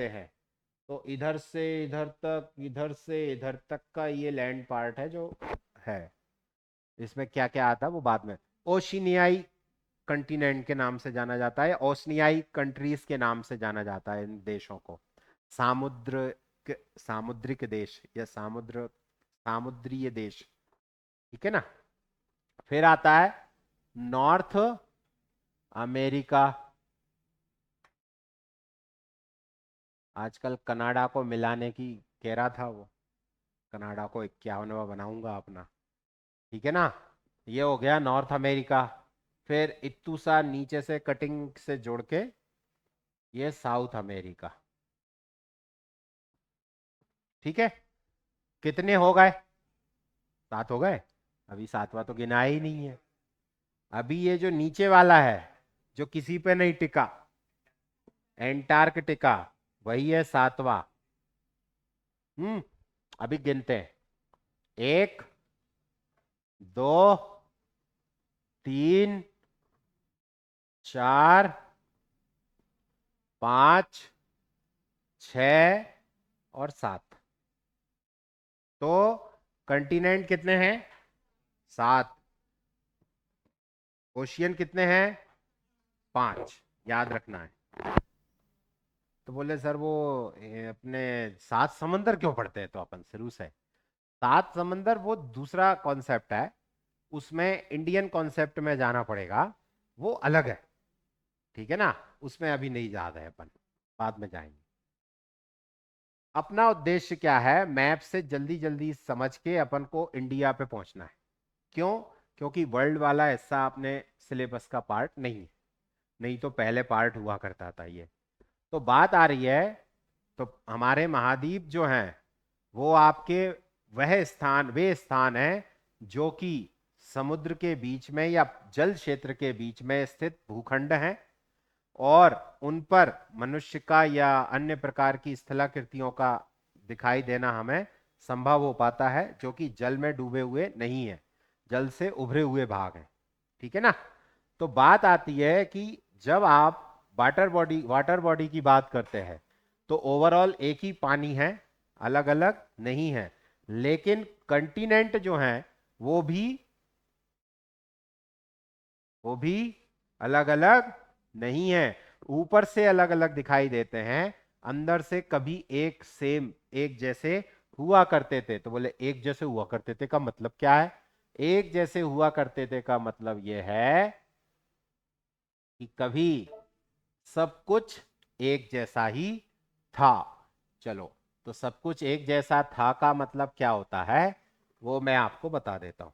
है। तो इधर से इधर तक, इधर से इधर तक का ये लैंड पार्ट है जो है। इसमें क्या क्या आता है वो बाद में। ओशिनियाई कंटिनेंट के नाम से जाना जाता है, ओशनियाई कंट्रीज के नाम से जाना जाता है इन देशों को। सामुद्र सामुद्रिक देश या सामुद्रीय देश। ठीक है ना। फिर आता है नॉर्थ अमेरिका। आजकल कनाडा को मिलाने की कह रहा था वो, कनाडा को 51वां बनाऊंगा अपना। ठीक है ना। ये हो गया नॉर्थ अमेरिका। फिर इत्तू सा नीचे से कटिंग से जोड़ के ये साउथ अमेरिका। ठीक है। कितने हो गए? 7 हो गए। अभी 7वां तो गिना ही नहीं है। अभी ये जो नीचे वाला है, जो किसी पे नहीं टिका, एंटार्कटिका, वही है 7वां। अभी गिनते हैं। 1, 2, 3, 4, 5, 6 और 7। तो कंटिनेंट कितने हैं? 7। ओशियन कितने हैं? 5। याद रखना है। तो बोले सर वो अपने 7 समंदर क्यों पढ़ते हैं? तो अपन शुरू से 7 समंदर वो दूसरा कॉन्सेप्ट है, उसमें इंडियन कॉन्सेप्ट में जाना पड़ेगा, वो अलग है। ठीक है ना। उसमें अभी नहीं जा रहे अपन, बाद में जाएंगे। अपना उद्देश्य क्या है? मैप से जल्दी जल्दी समझ के अपन को इंडिया पे पहुंचना है। क्यों? क्योंकि वर्ल्ड वाला ऐसा अपने सिलेबस का पार्ट नहीं है। नहीं तो पहले पार्ट हुआ करता था ये। तो बात आ रही है, तो हमारे महाद्वीप जो हैं वो आपके वे स्थान हैं जो कि समुद्र के बीच में या जल क्षेत्र के बीच में स्थित भूखंड हैं, और उन पर मनुष्य का या अन्य प्रकार की स्थलाकृतियों का दिखाई देना हमें संभव हो पाता है, जो कि जल में डूबे हुए नहीं है, जल से उभरे हुए भाग हैं। ठीक है ना। तो बात आती है कि जब आप वाटर बॉडी की बात करते हैं तो ओवरऑल एक ही पानी है, अलग अलग नहीं है। लेकिन कंटिनेंट जो है वो भी वो भी अलग अलग नहीं है। ऊपर से अलग अलग दिखाई देते हैं, अंदर से कभी एक सेम, एक जैसे हुआ करते थे। तो बोले एक जैसे हुआ करते थे का मतलब क्या है? एक जैसे हुआ करते थे का मतलब यह है कि कभी सब कुछ एक जैसा ही था। चलो, तो सब कुछ एक जैसा था का मतलब क्या होता है वो मैं आपको बता देता हूं।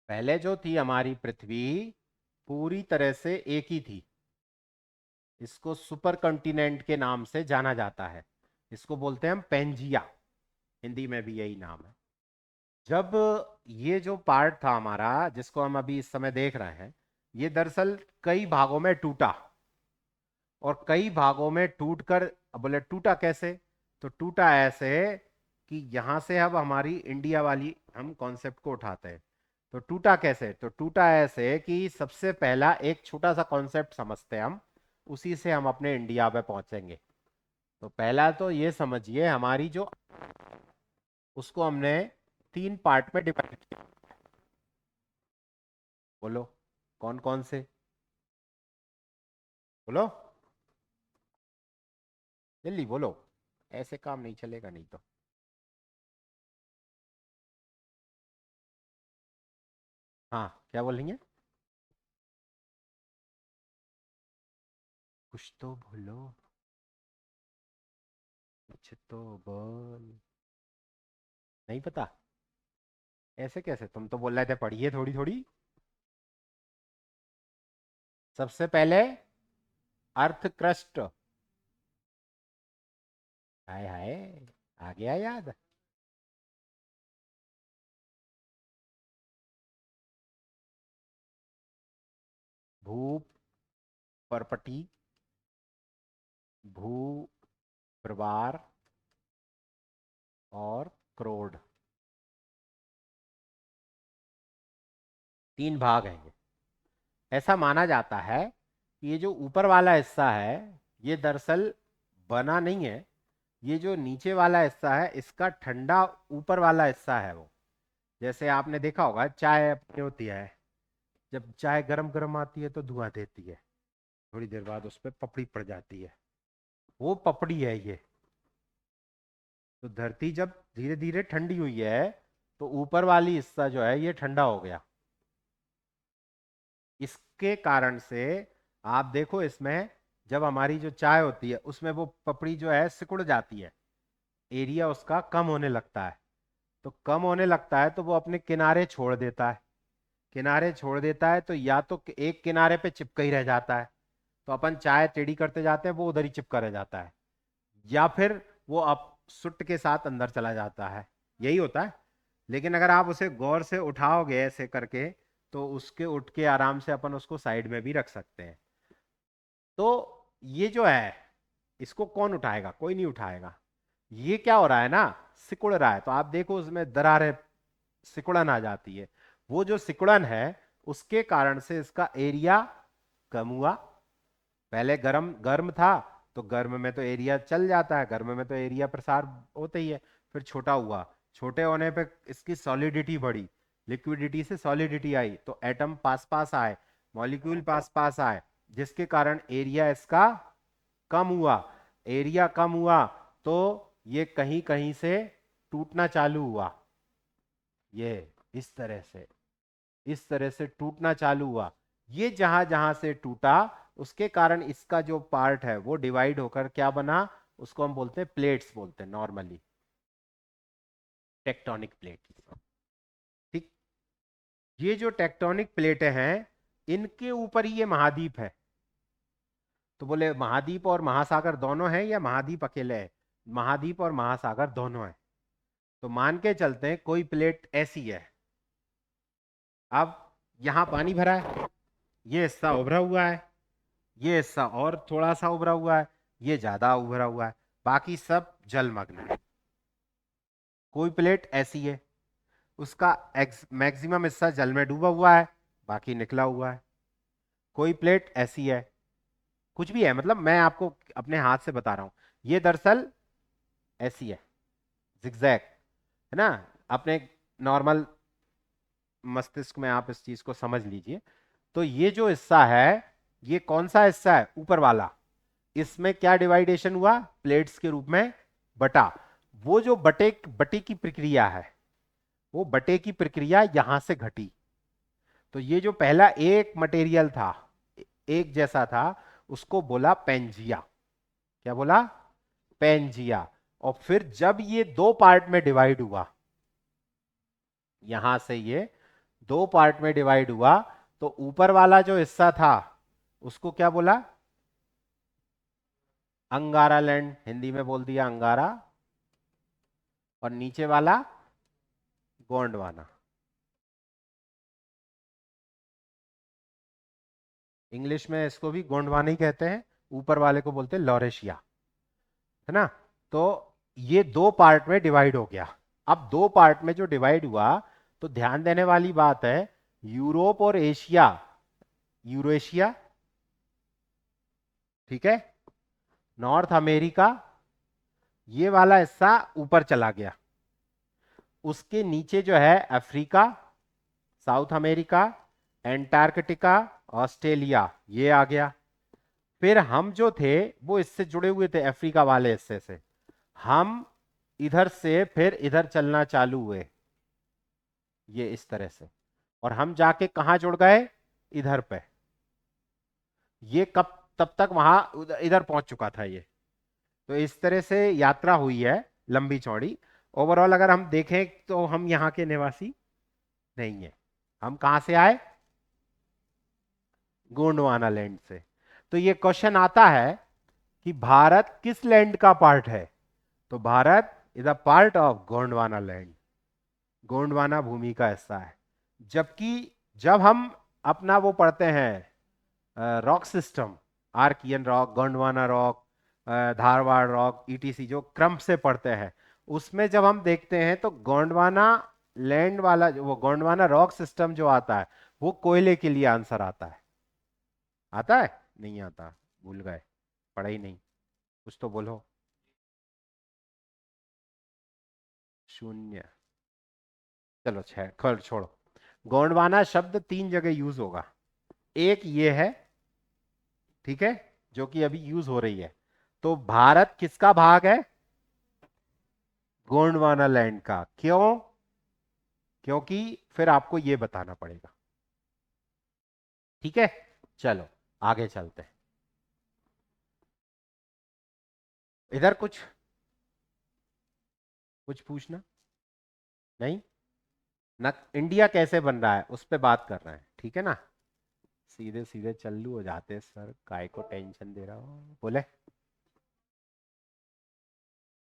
पहले जो थी हमारी पृथ्वी, पूरी तरह से एक ही थी। इसको सुपर कॉन्टिनेंट के नाम से जाना जाता है। इसको बोलते हैं हम पेंजिया। हिंदी में भी यही नाम है। जब ये जो पार्ट था हमारा जिसको हम अभी इस समय देख रहे हैं, ये दरअसल कई भागों में टूटा, और कई भागों में टूटकर, अब बोले टूटा कैसे? तो टूटा ऐसे कि यहां से अब हमारी इंडिया वाली हम कॉन्सेप्ट को उठाते हैं। तो टूटा कैसे? तो टूटा ऐसे कि सबसे पहला एक छोटा सा कॉन्सेप्ट समझते हैं हम, उसी से हम अपने इंडिया पे पहुंचेंगे। तो पहला तो ये समझिए, हमारी जो, उसको हमने 3 पार्ट में डिवाइड किया। बोलो कौन कौन से? बोलो जल्दी बोलो, ऐसे काम नहीं चलेगा नहीं तो। हाँ, क्या बोलेंगे? कुछ तो बोलो, कुछ तो बोल। नहीं पता? ऐसे कैसे? तुम तो बोल रहे थे पढ़िए थोड़ी थोड़ी। सबसे पहले अर्थ क्रस्ट। हाय हाय, आ गया याद। भू परपटी, भू प्रवार और क्रोड, 3 भाग हैं ये। ऐसा माना जाता है कि ये जो ऊपर वाला हिस्सा है ये दरअसल बना नहीं है, ये जो नीचे वाला हिस्सा है इसका ठंडा ऊपर वाला हिस्सा है वो। जैसे आपने देखा होगा चाय अपनी होती है, जब चाय गरम गरम आती है तो धुआं देती है, थोड़ी देर बाद उस पर पपड़ी पड़ जाती है, वो पपड़ी है ये। तो धरती जब धीरे धीरे ठंडी हुई है तो ऊपर वाली हिस्सा जो है ये ठंडा हो गया। इसके कारण से आप देखो इसमें जब हमारी जो चाय होती है उसमें वो पपड़ी जो है सिकुड़ जाती है, एरिया उसका कम होने लगता है। तो कम होने लगता है तो वो अपने किनारे छोड़ देता है, किनारे छोड़ देता है तो या तो एक किनारे पे चिपका ही रह जाता है, तो अपन चाय टेढ़ी करते जाते हैं वो उधर ही चिपका रह जाता है, या फिर वो अब सुट के साथ अंदर चला जाता है, यही होता है। लेकिन अगर आप उसे गौर से उठाओगे ऐसे करके तो उसके उठ के आराम से अपन उसको साइड में भी रख सकते हैं। तो ये जो है इसको कौन उठाएगा, कोई नहीं उठाएगा। ये क्या हो रहा है ना, सिकुड़ रहा है, तो आप देखो उसमें दरारें, सिकुड़न आ जाती है। वो जो सिकुड़न है उसके कारण से इसका एरिया कम हुआ। पहले गर्म गर्म था तो गर्म में तो एरिया चल जाता है, गर्म में तो एरिया प्रसार होता ही है। फिर छोटा हुआ, छोटे होने पे इसकी सॉलिडिटी बढ़ी, लिक्विडिटी से सॉलिडिटी आई तो एटम पास पास आए, मॉलिक्यूल पास पास आए, जिसके कारण एरिया इसका कम हुआ। एरिया कम हुआ तो ये कहीं कहीं से टूटना चालू हुआ, ये इस तरह से, इस तरह से टूटना चालू हुआ। ये जहां जहां से टूटा उसके कारण इसका जो पार्ट है वो डिवाइड होकर क्या बना, उसको हम बोलते हैं प्लेट्स, बोलते हैं नॉर्मली टेक्टोनिक प्लेट्स। ठीक, ये जो टेक्टोनिक प्लेटें हैं इनके ऊपर ही ये महाद्वीप है। तो बोले महाद्वीप और महासागर दोनों हैं या महाद्वीप अकेले है? महाद्वीप और महासागर दोनों है। तो मान के चलते हैं कोई प्लेट ऐसी है, अब यहां पानी भरा है, ये हिस्सा उभरा हुआ है, ये हिस्सा और थोड़ा सा उभरा हुआ है, ये ज्यादा उभरा हुआ है, बाकी सब जलमग्न है। कोई प्लेट ऐसी है उसका मैक्सिमम हिस्सा जल में डूबा हुआ है, बाकी निकला हुआ है। कोई प्लेट ऐसी है, कुछ भी है, मतलब मैं आपको अपने हाथ से बता रहा हूं, ये दरअसल ऐसी है, जिगजैग है ना। अपने नॉर्मल मस्तिष्क में आप इस चीज को समझ लीजिए। तो ये जो हिस्सा है ये कौन सा हिस्सा है, ऊपर वाला, इसमें क्या डिवाइडेशन हुआ, प्लेट्स के रूप में बटा। वो जो बटे बटे की प्रक्रिया है, वो बटे की प्रक्रिया यहां से घटी। तो ये जो पहला एक मटेरियल था, एक जैसा था, उसको बोला पेंजिया। क्या बोला, पेंजिया। और फिर जब ये दो पार्ट में डिवाइड हुआ, यहां से ये दो पार्ट में डिवाइड हुआ, तो ऊपर वाला जो हिस्सा था उसको क्या बोला, अंगारा लैंड, हिंदी में बोल दिया अंगारा, और नीचे वाला गोंडवाना। इंग्लिश में इसको भी गोंडवाना ही कहते हैं, ऊपर वाले को बोलते हैं लॉरेशिया, है ना। तो ये दो पार्ट में डिवाइड हो गया। अब दो पार्ट में जो डिवाइड हुआ, तो ध्यान देने वाली बात है, यूरोप और एशिया, यूरेशिया, ठीक है, नॉर्थ अमेरिका, ये वाला हिस्सा ऊपर चला गया। उसके नीचे जो है Africa, south America, Antarctica, Australia, ये आ गया। फिर हम जो थे वो इससे जुड़े हुए थे, अफ्रीका वाले हिस्से से, हम इधर से फिर इधर चलना चालू हुए, ये इस तरह से, और हम जाके कहां जुड़ गए, इधर पे। ये कब तब तक वहां इधर पहुंच चुका था ये। तो इस तरह से यात्रा हुई है, लंबी चौड़ी। ओवरऑल अगर हम देखें तो हम यहाँ के निवासी नहीं है, हम कहां से आए, गोंडवाना लैंड से। तो ये क्वेश्चन आता है कि भारत किस लैंड का पार्ट है, तो Bharat is a part of Gondwana land, Gondwana भूमि का हिस्सा है। जबकि जब हम अपना वो पढ़ते हैं, rock system, Archean rock, Gondwana rock, Dharwar rock, ETC, जो क्रम से पढ़ते हैं, उसमें जब हम देखते हैं तो गोंडवाना लैंड वाला वो गोंडवाना रॉक सिस्टम जो आता है वो कोयले के लिए आंसर आता है। आता है? नहीं आता, भूल गए, पढ़ा ही नहीं। कुछ तो बोलो। शून्य। चलो छह, खैर छोड़ो। गोंडवाना शब्द तीन जगह यूज होगा। एक ये है, ठीक है, जो कि अभी यूज हो रही है। तो भारत किसका भाग है? गोंडवाना लैंड का। क्यों? क्योंकि फिर आपको ये बताना पड़ेगा। ठीक है, चलो आगे चलते हैं। इधर कुछ कुछ पूछना? नहीं ना। इंडिया कैसे बन रहा है उस पे बात कर रहे हैं, ठीक है ना। सीधे सीधे चल्लू हो जाते सर, काय को टेंशन दे रहा हो, बोले।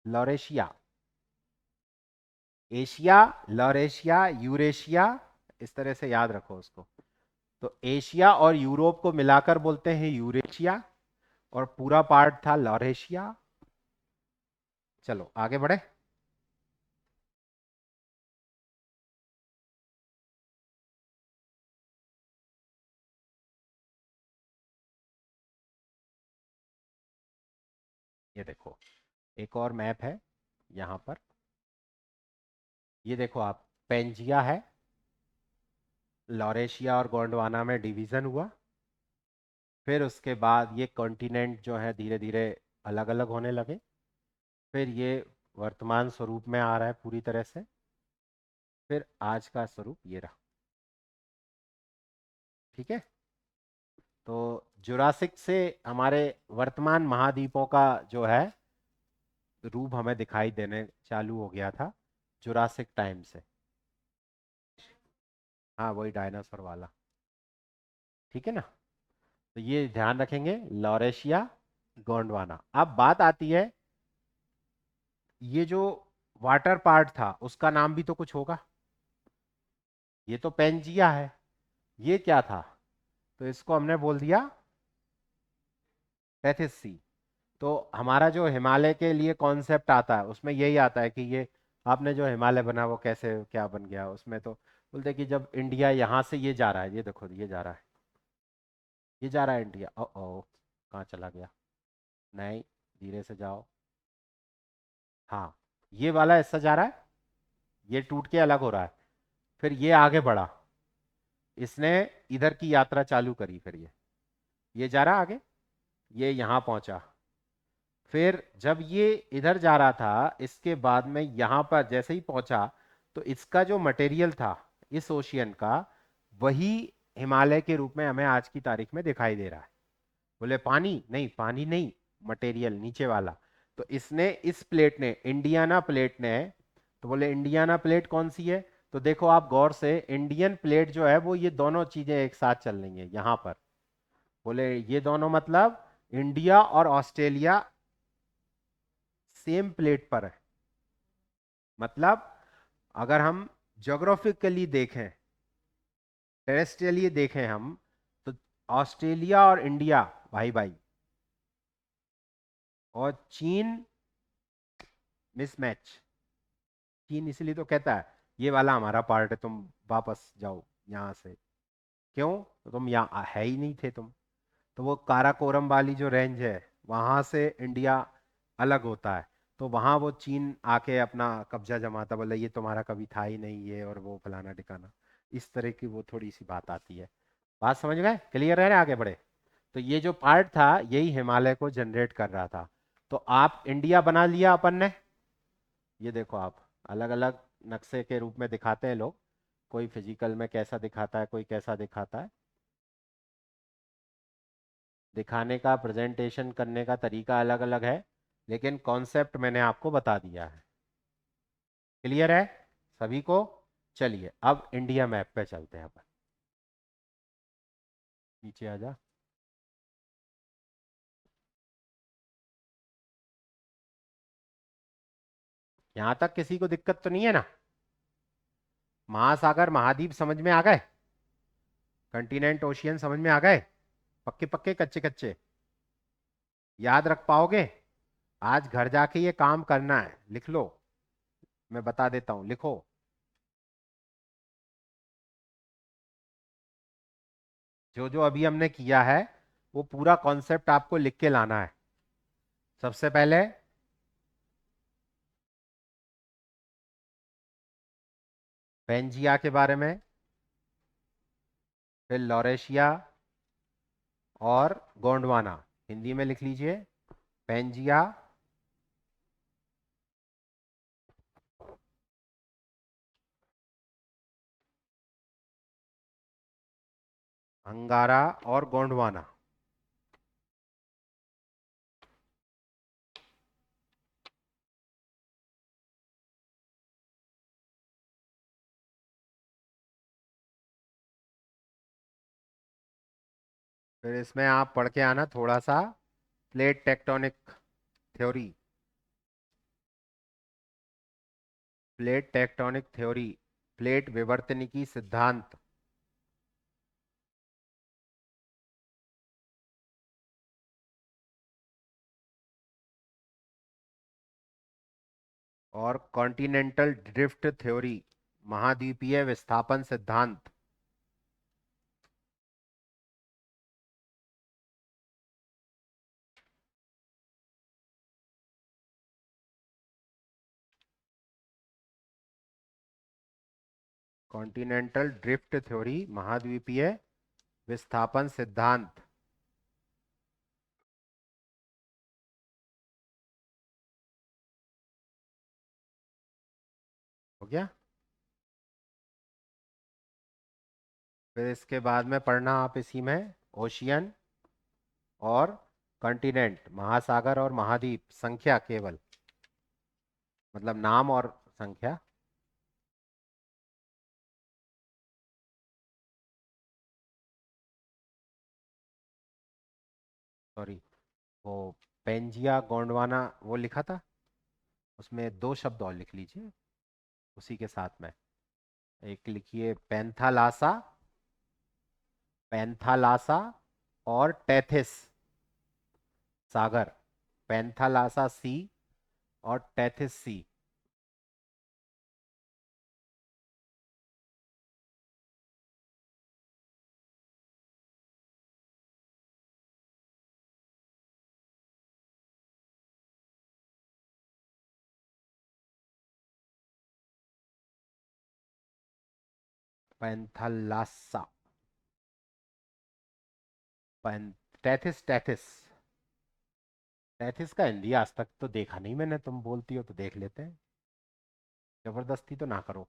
लॉरेशिया, एशिया, लॉरेशिया, यूरेशिया, इस तरह से याद रखो उसको। तो एशिया और यूरोप को मिलाकर बोलते हैं यूरेशिया, और पूरा पार्ट था लॉरेशिया। चलो आगे बढ़े। ये देखो, एक और मैप है यहां पर। ये देखो आप, पेंजिया है, लॉरेशिया और गोंडवाना में डिवीजन हुआ। फिर उसके बाद ये कॉन्टिनेंट जो है धीरे धीरे अलग अलग होने लगे। फिर ये वर्तमान स्वरूप में आ रहा है पूरी तरह से। फिर आज का स्वरूप ये रहा। ठीक है। तो जुरासिक से हमारे वर्तमान महाद्वीपों का जो है रूप हमें दिखाई देने चालू हो गया था जुरासिक टाइम से। हाँ, वही डायनासोर वाला। ठीक है ना। तो ये ध्यान रखेंगे, लॉरेशिया, गोंडवाना। अब बात आती है, ये जो वाटर पार्ट था उसका नाम भी तो कुछ होगा। ये तो पेंजिया है, ये क्या था? तो इसको हमने बोल दिया टेथिस सी। तो हमारा जो हिमालय के लिए कॉन्सेप्ट आता है उसमें यही आता है कि ये आपने जो हिमालय बना वो कैसे क्या बन गया। उसमें तो बोलते हैं कि जब इंडिया यहाँ से ये जा रहा है, ये देखो ये जा रहा है, ये जा रहा है इंडिया। ओ ओ, कहाँ चला गया? नहीं, धीरे से जाओ। हाँ, ये वाला ऐसा जा रहा है, ये टूट के अलग हो रहा है। फिर ये आगे बढ़ा, इसने इधर की यात्रा चालू करी। फिर ये जा रहा आगे, ये यहाँ पहुंचा। फिर जब ये इधर जा रहा था, इसके बाद में यहाँ पर जैसे ही पहुंचा, तो इसका जो मटेरियल था इस ओशियन का, वही हिमालय के रूप में हमें आज की तारीख में दिखाई दे रहा है। बोले पानी नहीं, पानी नहीं, मटेरियल नीचे वाला। तो इसने, इस प्लेट ने, इंडियाना प्लेट ने, तो बोले इंडियाना प्लेट कौन सी है? तो देखो आप गौर से, इंडियन प्लेट जो है वो ये दोनों चीजें एक साथ चल रही है यहां पर। बोले ये दोनों मतलब इंडिया और ऑस्ट्रेलिया सेम प्लेट पर है। मतलब अगर हम ज्योग्राफिकली देखें, टेरेस्ट्रियली देखें हम, तो ऑस्ट्रेलिया और इंडिया भाई भाई, और चीन मिसमैच। चीन इसलिए तो कहता है ये वाला हमारा पार्ट है, तुम वापस जाओ यहाँ से। क्यों? तो तुम यहाँ है ही नहीं थे तुम। तो वो काराकोरम वाली जो रेंज है, वहां से इंडिया अलग होता है। तो वहां वो चीन आके अपना कब्जा जमाता, बोले ये तुम्हारा कभी था ही नहीं, ये और वो फलाना ठिकाना। इस तरह की वो थोड़ी सी बात आती है। बात समझ गए? क्लियर है? आगे बढ़े। तो ये जो पार्ट था यही हिमालय को जनरेट कर रहा था। तो आप इंडिया बना लिया अपन ने। ये देखो आप, अलग अलग नक्शे के रूप में दिखाते हैं लोग। कोई फिजिकल में कैसा दिखाता है, कोई कैसा दिखाता है। दिखाने का, प्रेजेंटेशन करने का तरीका अलग अलग है, लेकिन कॉन्सेप्ट मैंने आपको बता दिया है। क्लियर है सभी को? चलिए अब इंडिया मैप पे चलते हैं अपन। नीचे आ जा। यहां तक किसी को दिक्कत तो नहीं है ना? महासागर महाद्वीप समझ में आ गए? कंटिनेंट ओशियन समझ में आ गए? पक्के पक्के कच्चे कच्चे? याद रख पाओगे? आज घर जाके ये काम करना है, लिख लो। मैं बता देता हूं, लिखो। जो जो अभी हमने किया है वो पूरा कॉन्सेप्ट आपको लिख के लाना है। सबसे पहले पेंजिया के बारे में, फिर लॉरेशिया और गोंडवाना। हिंदी में लिख लीजिए, पेंजिया, अंगारा और गोंडवाना। फिर इसमें आप पढ़ के आना थोड़ा सा plate tectonic theory. Plate tectonic theory, plate विवर्तनिकी सिद्धांत। और कॉन्टिनेंटल ड्रिफ्ट थ्योरी, महाद्वीपीय विस्थापन सिद्धांत। कॉन्टिनेंटल ड्रिफ्ट थ्योरी, महाद्वीपीय विस्थापन सिद्धांत। हो गया? फिर इसके बाद में पढ़ना आप इसी में ओशियन और कॉन्टिनेंट, महासागर और महाद्वीप, संख्या केवल, मतलब नाम और संख्या। सॉरी, वो पेंजिया गोंडवाना वो लिखा था, उसमें दो शब्द और लिख लीजिए उसी के साथ में। एक लिखिए पैंथालासा, पैंथालासा और टेथिस सागर। पैंथालासा सी और Tethys sea. Panthalassa, Tethys, Tethys. Tethys का हिंदी आज तक तो देखा नहीं मैंने, तुम बोलती हो तो देख लेते हैं। जबरदस्ती तो ना करो।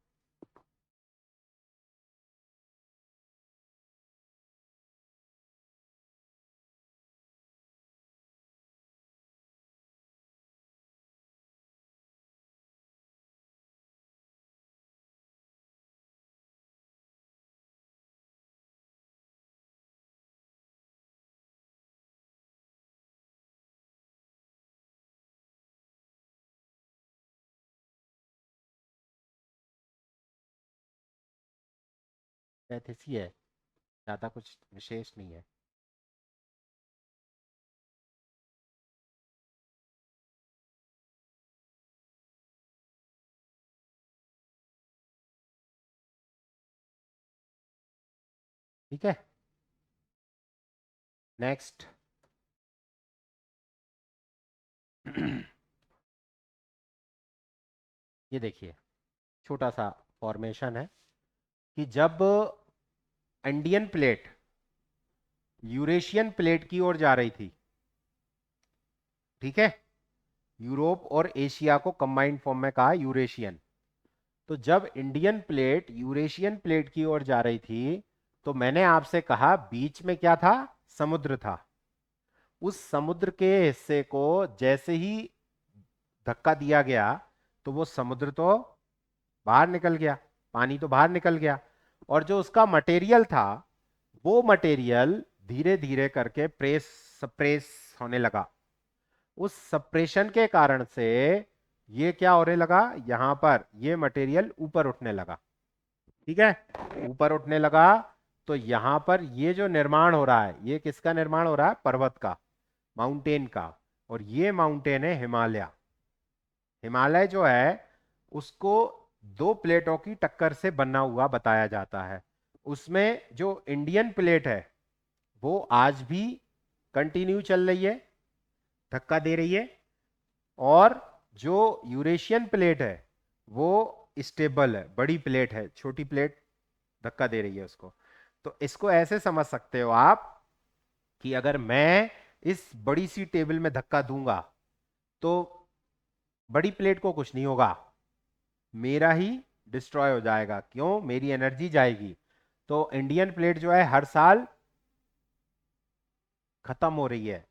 टेथिस ही है, ज्यादा कुछ विशेष नहीं है। ठीक है, नेक्स्ट। ये देखिए, छोटा सा फॉर्मेशन है कि जब इंडियन प्लेट यूरेशियन प्लेट की ओर जा रही थी, ठीक है, यूरोप और एशिया को कंबाइंड फॉर्म में कहा यूरेशियन। तो जब इंडियन प्लेट यूरेशियन प्लेट की ओर जा रही थी, तो मैंने आपसे कहा बीच में क्या था? समुद्र था। उस समुद्र के हिस्से को जैसे ही धक्का दिया गया, तो वो समुद्र तो बाहर निकल गया, पानी तो बाहर निकल गया, और जो उसका मटेरियल था, वो मटेरियल धीरे धीरे करके सप्रेस होने लगा। उस सप्रेशन के कारण से ये क्या होने लगा, यहां पर ये मटेरियल ऊपर उठने लगा। ठीक है, ऊपर उठने लगा। तो यहां पर ये जो निर्माण हो रहा है, ये किसका निर्माण हो रहा है? पर्वत का, माउंटेन का। और ये माउंटेन है हिमालय। हिमालय जो है उसको दो प्लेटों की टक्कर से बना हुआ बताया जाता है। उसमें जो इंडियन प्लेट है वो आज भी कंटिन्यू चल रही है, धक्का दे रही है। और जो यूरेशियन प्लेट है वो स्टेबल है, बड़ी प्लेट है, छोटी प्लेट धक्का दे रही है उसको। तो इसको ऐसे समझ सकते हो आप कि अगर मैं इस बड़ी सी टेबल में धक्का दूंगा तो बड़ी प्लेट को कुछ नहीं होगा, मेरा ही डिस्ट्रॉय हो जाएगा। क्यों? मेरी एनर्जी जाएगी। तो इंडियन प्लेट जो है हर साल खत्म हो रही है,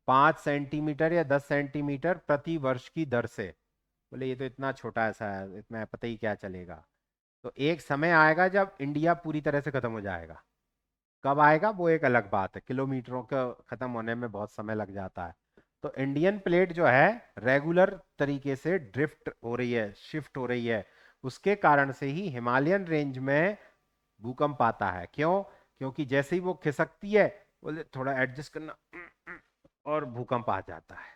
5 सेंटीमीटर या 10 सेंटीमीटर प्रति वर्ष की दर से। बोले ये तो इतना छोटा ऐसा है, इतना पता ही क्या चलेगा। तो एक समय आएगा जब इंडिया पूरी तरह से खत्म हो जाएगा। कब आएगा वो एक अलग बात है, किलोमीटरों का खत्म होने में बहुत समय लग जाता है। तो इंडियन प्लेट जो है रेगुलर तरीके से ड्रिफ्ट हो रही है, शिफ्ट हो रही है। उसके कारण से ही हिमालयन रेंज में भूकंप आता है। क्यों? क्योंकि जैसे ही वो खिसकती है, बोले थोड़ा एडजस्ट करना, और भूकंप आ जाता है।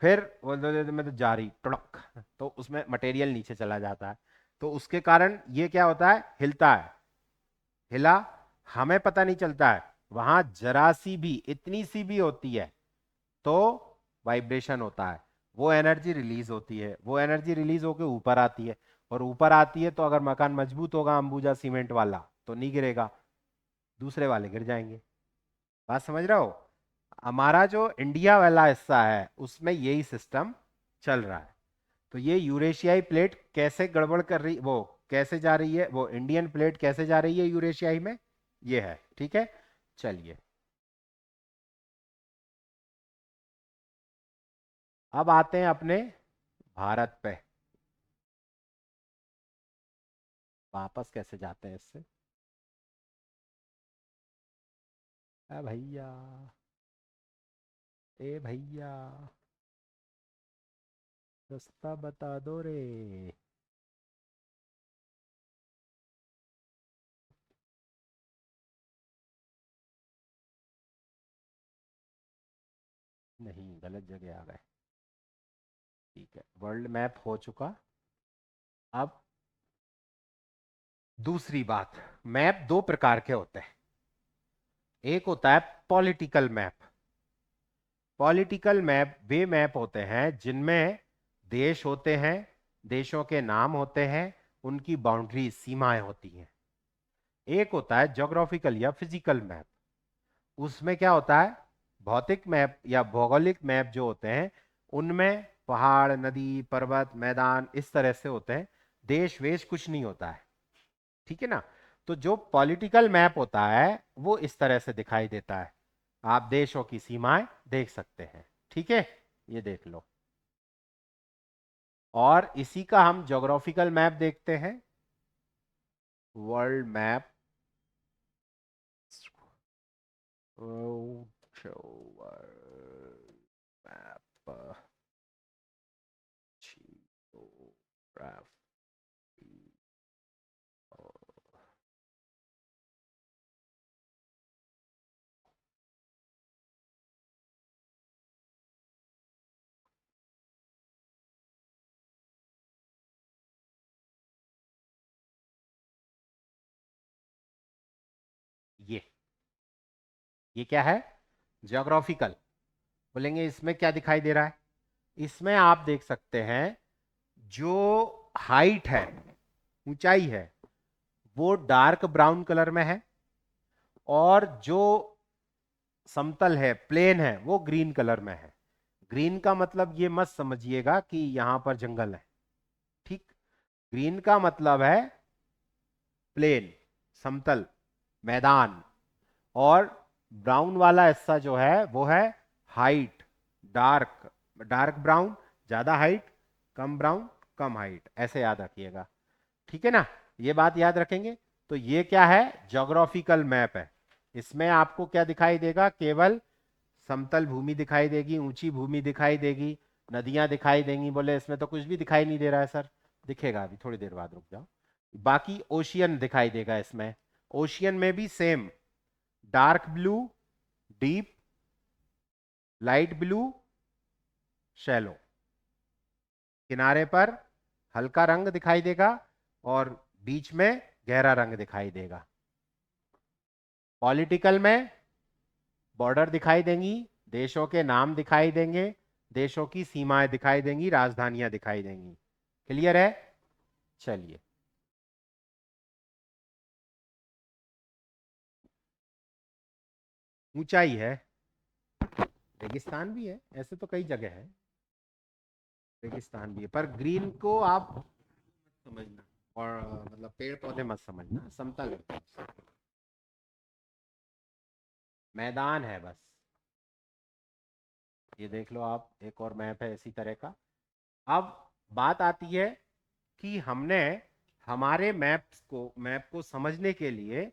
फिर वो में तो जारी टड़क, तो उसमें मटेरियल नीचे चला जाता है। तो उसके कारण ये क्या होता है? हिलता है। हिला, हमें पता नहीं चलता है, वहां जरा सी भी, इतनी सी भी होती है तो वाइब्रेशन होता है, वो एनर्जी रिलीज होती है। वो एनर्जी रिलीज होकर ऊपर आती है, और ऊपर आती है तो अगर मकान मजबूत होगा अंबुजा सीमेंट वाला तो नहीं गिरेगा, दूसरे वाले गिर जाएंगे। बात समझ रहे हो? हमारा जो इंडिया वाला हिस्सा है उसमें यही सिस्टम चल रहा है। तो ये यूरेशियाई प्लेट कैसे गड़बड़ कर रही, वो कैसे जा रही है, वो इंडियन प्लेट कैसे जा रही है यूरेशियाई में, ये है। ठीक है, चलिए अब आते हैं अपने भारत पे। वापस कैसे जाते हैं इससे? भैया, ए भैया, रास्ता बता दो रे। नहीं, गलत जगह आ गए। ठीक है, वर्ल्ड मैप हो चुका। अब दूसरी बात, मैप दो प्रकार के होते हैं। एक होता है पॉलिटिकल मैप। पॉलिटिकल मैप वे मैप होते हैं जिनमें देश होते हैं, देशों के नाम होते हैं, उनकी बाउंड्री सीमाएं होती हैं। एक होता है ज्योग्राफिकल या फिजिकल मैप। उसमें क्या होता है? भौतिक मैप या भौगोलिक मैप जो होते हैं उनमें पहाड़, नदी, पर्वत, मैदान इस तरह से होते हैं, देश वेश कुछ नहीं होता है। ठीक है ना? तो जो पॉलिटिकल मैप होता है वो इस तरह से दिखाई देता है। आप देशों की सीमाएं देख सकते हैं। ठीक है, ये देख लो। और इसी का हम ज्योग्राफिकल मैप देखते हैं, वर्ल्ड मैप। मैप, ये क्या है? ज्योग्राफिकल। बोलेंगे इसमें क्या दिखाई दे रहा है? इसमें आप देख सकते हैं जो हाइट है, ऊंचाई है, वो डार्क ब्राउन कलर में है। और जो समतल है, प्लेन है, वो ग्रीन कलर में है। ग्रीन का मतलब ये मत समझिएगा कि यहां पर जंगल है। ठीक, ग्रीन का मतलब है प्लेन, समतल, मैदान। और ब्राउन वाला हिस्सा जो है वो है हाइट, डार्क, डार्क ब्राउन ज्यादा हाइट, कम ब्राउन कम हाइट, ऐसे याद रखिएगा। ठीक है ना? ये बात याद रखेंगे। तो ये क्या है? ज्योग्राफिकल मैप है। इसमें आपको क्या दिखाई देगा? केवल समतल भूमि दिखाई देगी, ऊंची भूमि दिखाई देगी, नदियां दिखाई देंगी। बोले इसमें तो कुछ भी दिखाई नहीं दे रहा है सर। दिखेगा, अभी थोड़ी देर बाद, रुक जाओ। बाकी ओशियन दिखाई देगा इसमें, ओशियन में भी same, dark blue, deep, light blue, shallow. किनारे पर हल्का रंग दिखाई देगा और बीच में गहरा रंग दिखाई देगा। पॉलिटिकल में बॉर्डर दिखाई देंगी, देशों के नाम दिखाई देंगे, देशों की सीमाएं दिखाई देंगी, राजधानियां दिखाई देंगी। क्लियर है? चलिए, ऊंचाई है, रेगिस्तान भी है, ऐसे तो कई जगह है, रेगिस्तान भी है, पर ग्रीन को आप समझना, और मतलब पेड़ पौधे मत समझना, समतल है, मैदान है बस। ये देख लो आप, एक और मैप है इसी तरह का। अब बात आती है कि हमने हमारे मैप को समझने के लिए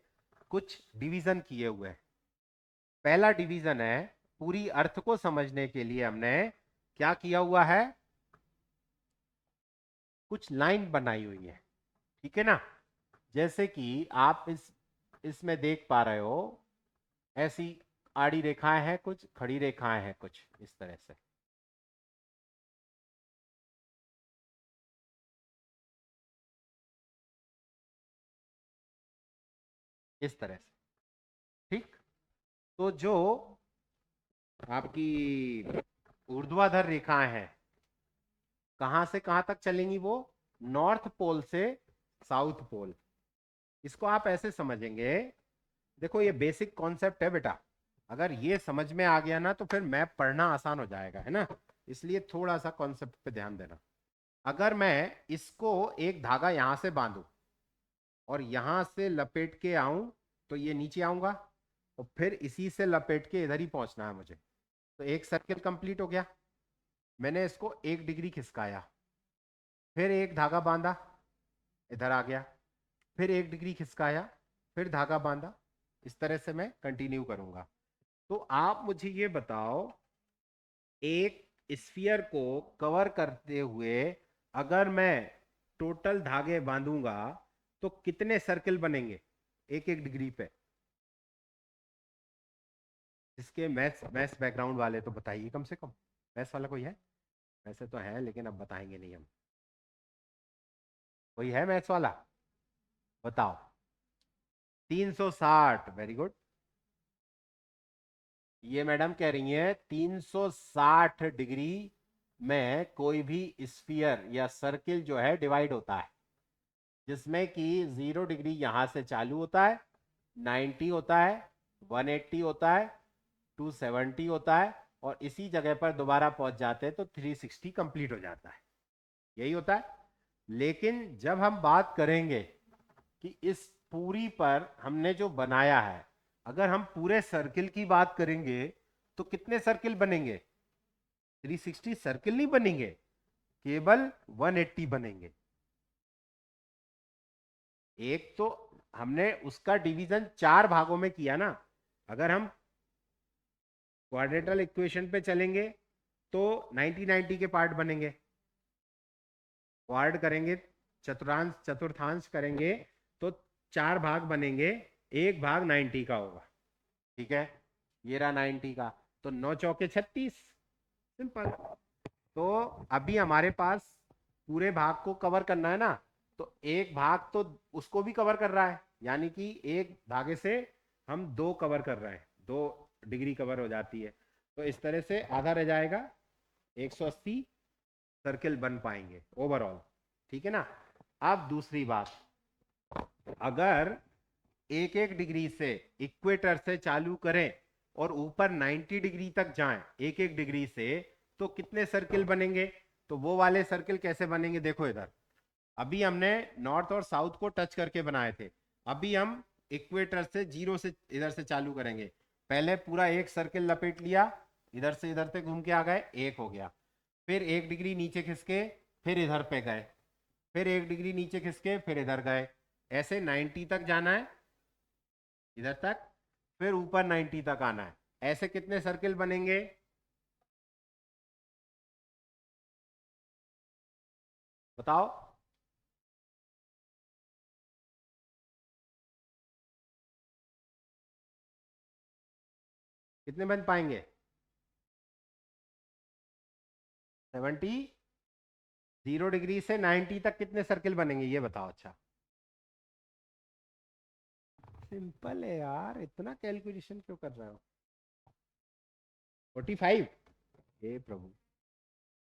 कुछ डिवीजन किए हुए हैं। पहला डिवीजन है, पूरी अर्थ को समझने के लिए हमने क्या किया हुआ है, कुछ लाइन बनाई हुई है। ठीक है ना? जैसे कि आप इसमें देख पा रहे हो, ऐसी आड़ी रेखाएं हैं, कुछ खड़ी रेखाएं हैं, कुछ इस तरह से। इस तरह से, ठीक। तो जो आपकी ऊर्ध्वाधर रेखाएं हैं, कहां से कहां तक चलेंगी वो? नॉर्थ पोल से साउथ पोल। इसको आप ऐसे समझेंगे, देखो ये बेसिक कॉन्सेप्ट है बेटा, अगर ये समझ में आ गया ना तो फिर मैप पढ़ना आसान हो जाएगा, है ना? इसलिए थोड़ा सा कॉन्सेप्ट पे ध्यान देना। अगर मैं इसको एक धागा यहां से बांधू और यहां से लपेट के आऊं, तो ये नीचे आऊंगा और फिर इसी से लपेट के इधर ही पहुंचना है मुझे, तो एक सर्किल कंप्लीट हो गया। मैंने इसको 1 डिग्री खिसकाया, फिर एक धागा बांधा, इधर आ गया, फिर 1 डिग्री खिसकाया, फिर धागा बांधा। इस तरह से मैं कंटिन्यू करूंगा। तो आप मुझे ये बताओ, एक स्फीयर को कवर करते हुए अगर मैं टोटल धागे बांधूंगा तो कितने सर्किल बनेंगे 1 1 डिग्री पे? इसके मैथ्स मैथ्स बैकग्राउंड वाले तो बताइए, कम से कम मैथ्स वाला कोई है? वैसे तो है, लेकिन अब बताएंगे नहीं हम। कोई है मैथ्स वाला? बताओ। 360, वेरी गुड। ये मैडम कह रही है 360 डिग्री में कोई भी स्फीयर या सर्किल जो है डिवाइड होता है, जिसमें कि 0 डिग्री यहां से चालू होता है, 90 होता है, 180 होता है, 270 होता है, और इसी जगह पर दोबारा पहुंच जाते हैं तो 360 कंप्लीट हो जाता है। यही होता है। लेकिन जब हम बात करेंगे कि इस पूरी पर हमने जो बनाया है, अगर हम पूरे सर्किल की बात करेंगे तो कितने सर्किल बनेंगे? 360 सर्किल नहीं बनेंगे, केवल 180 बनेंगे। एक तो हमने उसका डिवीजन 4 भागों में किया ना। अगर हम क्वाड्रेटरल इक्वेशन पे चलेंगे तो 90 90 के पार्ट बनेंगे, क्वाड करेंगे, चतुर्थांश चतुर्थांश करेंगे तो 4 भाग बनेंगे, एक भाग 90 का होगा। ठीक है, ये रहा 90 का, तो 9 चौके 36, सिंपल। तो अभी हमारे पास पूरे भाग को कवर करना है ना, तो एक भाग तो उसको भी कवर कर रहा है, यानी कि एक धागे से हम 2 कवर कर रहे हैं, 2 डिग्री कवर हो जाती है, तो इस तरह से आधा रह जाएगा, 180 सर्किल बन पाएंगे ओवरऑल। ठीक है ना? अब दूसरी बात, अगर 1 1 डिग्री से इक्वेटर से चालू करें और ऊपर 90 डिग्री तक जाएं 1 1 डिग्री से, तो कितने सर्किल बनेंगे? तो वो वाले सर्किल कैसे बनेंगे, देखो इधर। अभी हमने नॉर्थ और साउथ को टच करके बनाए थे, अभी हम इक्वेटर से जीरो से इधर से चालू करेंगे। पहले पूरा एक सर्किल लपेट लिया, इधर से इधर तक घूम के आ गए, एक हो गया। फिर 1 डिग्री नीचे खिसके, फिर इधर पे गए, फिर 1 डिग्री नीचे खिसके, फिर इधर गए। ऐसे 90 तक जाना है इधर तक, फिर ऊपर 90 तक आना है। ऐसे कितने सर्किल बनेंगे? बताओ। कितने बन पाएंगे? 70, 0 डिग्री से 90 तक कितने सर्किल बनेंगे ये बताओ। अच्छा, सिंपल है यार, इतना कैलकुलेशन क्यों कर रहे हो? 45। हे प्रभु,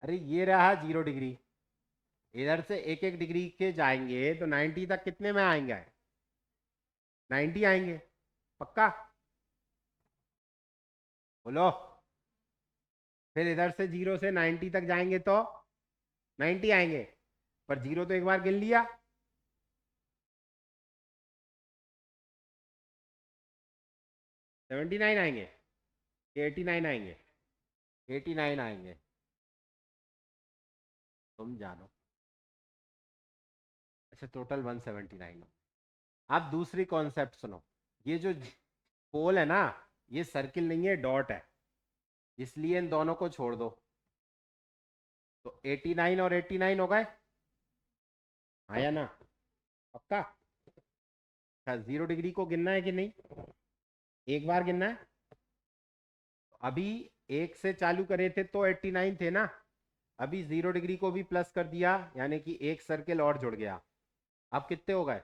अरे ये रहा 0 डिग्री, इधर से एक एक डिग्री के जाएंगे तो 90 तक कितने में आएंगे? 90 आएंगे पक्का? बोलो। फिर इधर से 0 से 90 तक जाएंगे तो 90 आएंगे, पर 0 तो एक बार गिन लिया। 79 आएंगे, 89 आएंगे, 89 आएंगे, तुम जानो। अच्छा, टोटल 179। आप दूसरी कॉन्सेप्ट सुनो। ये जो पोल है ना, ये सर्किल नहीं है, डॉट है, इसलिए इन दोनों को छोड़ दो। तो 89 और 89 हो गए, आया ना? पक्का? अच्छा, 0 डिग्री को गिनना है कि नहीं? एक बार गिनना है। अभी एक से चालू करे थे तो 89 थे ना, अभी 0 डिग्री को भी प्लस कर दिया, यानी कि एक सर्किल और जुड़ गया। अब कितने हो गए?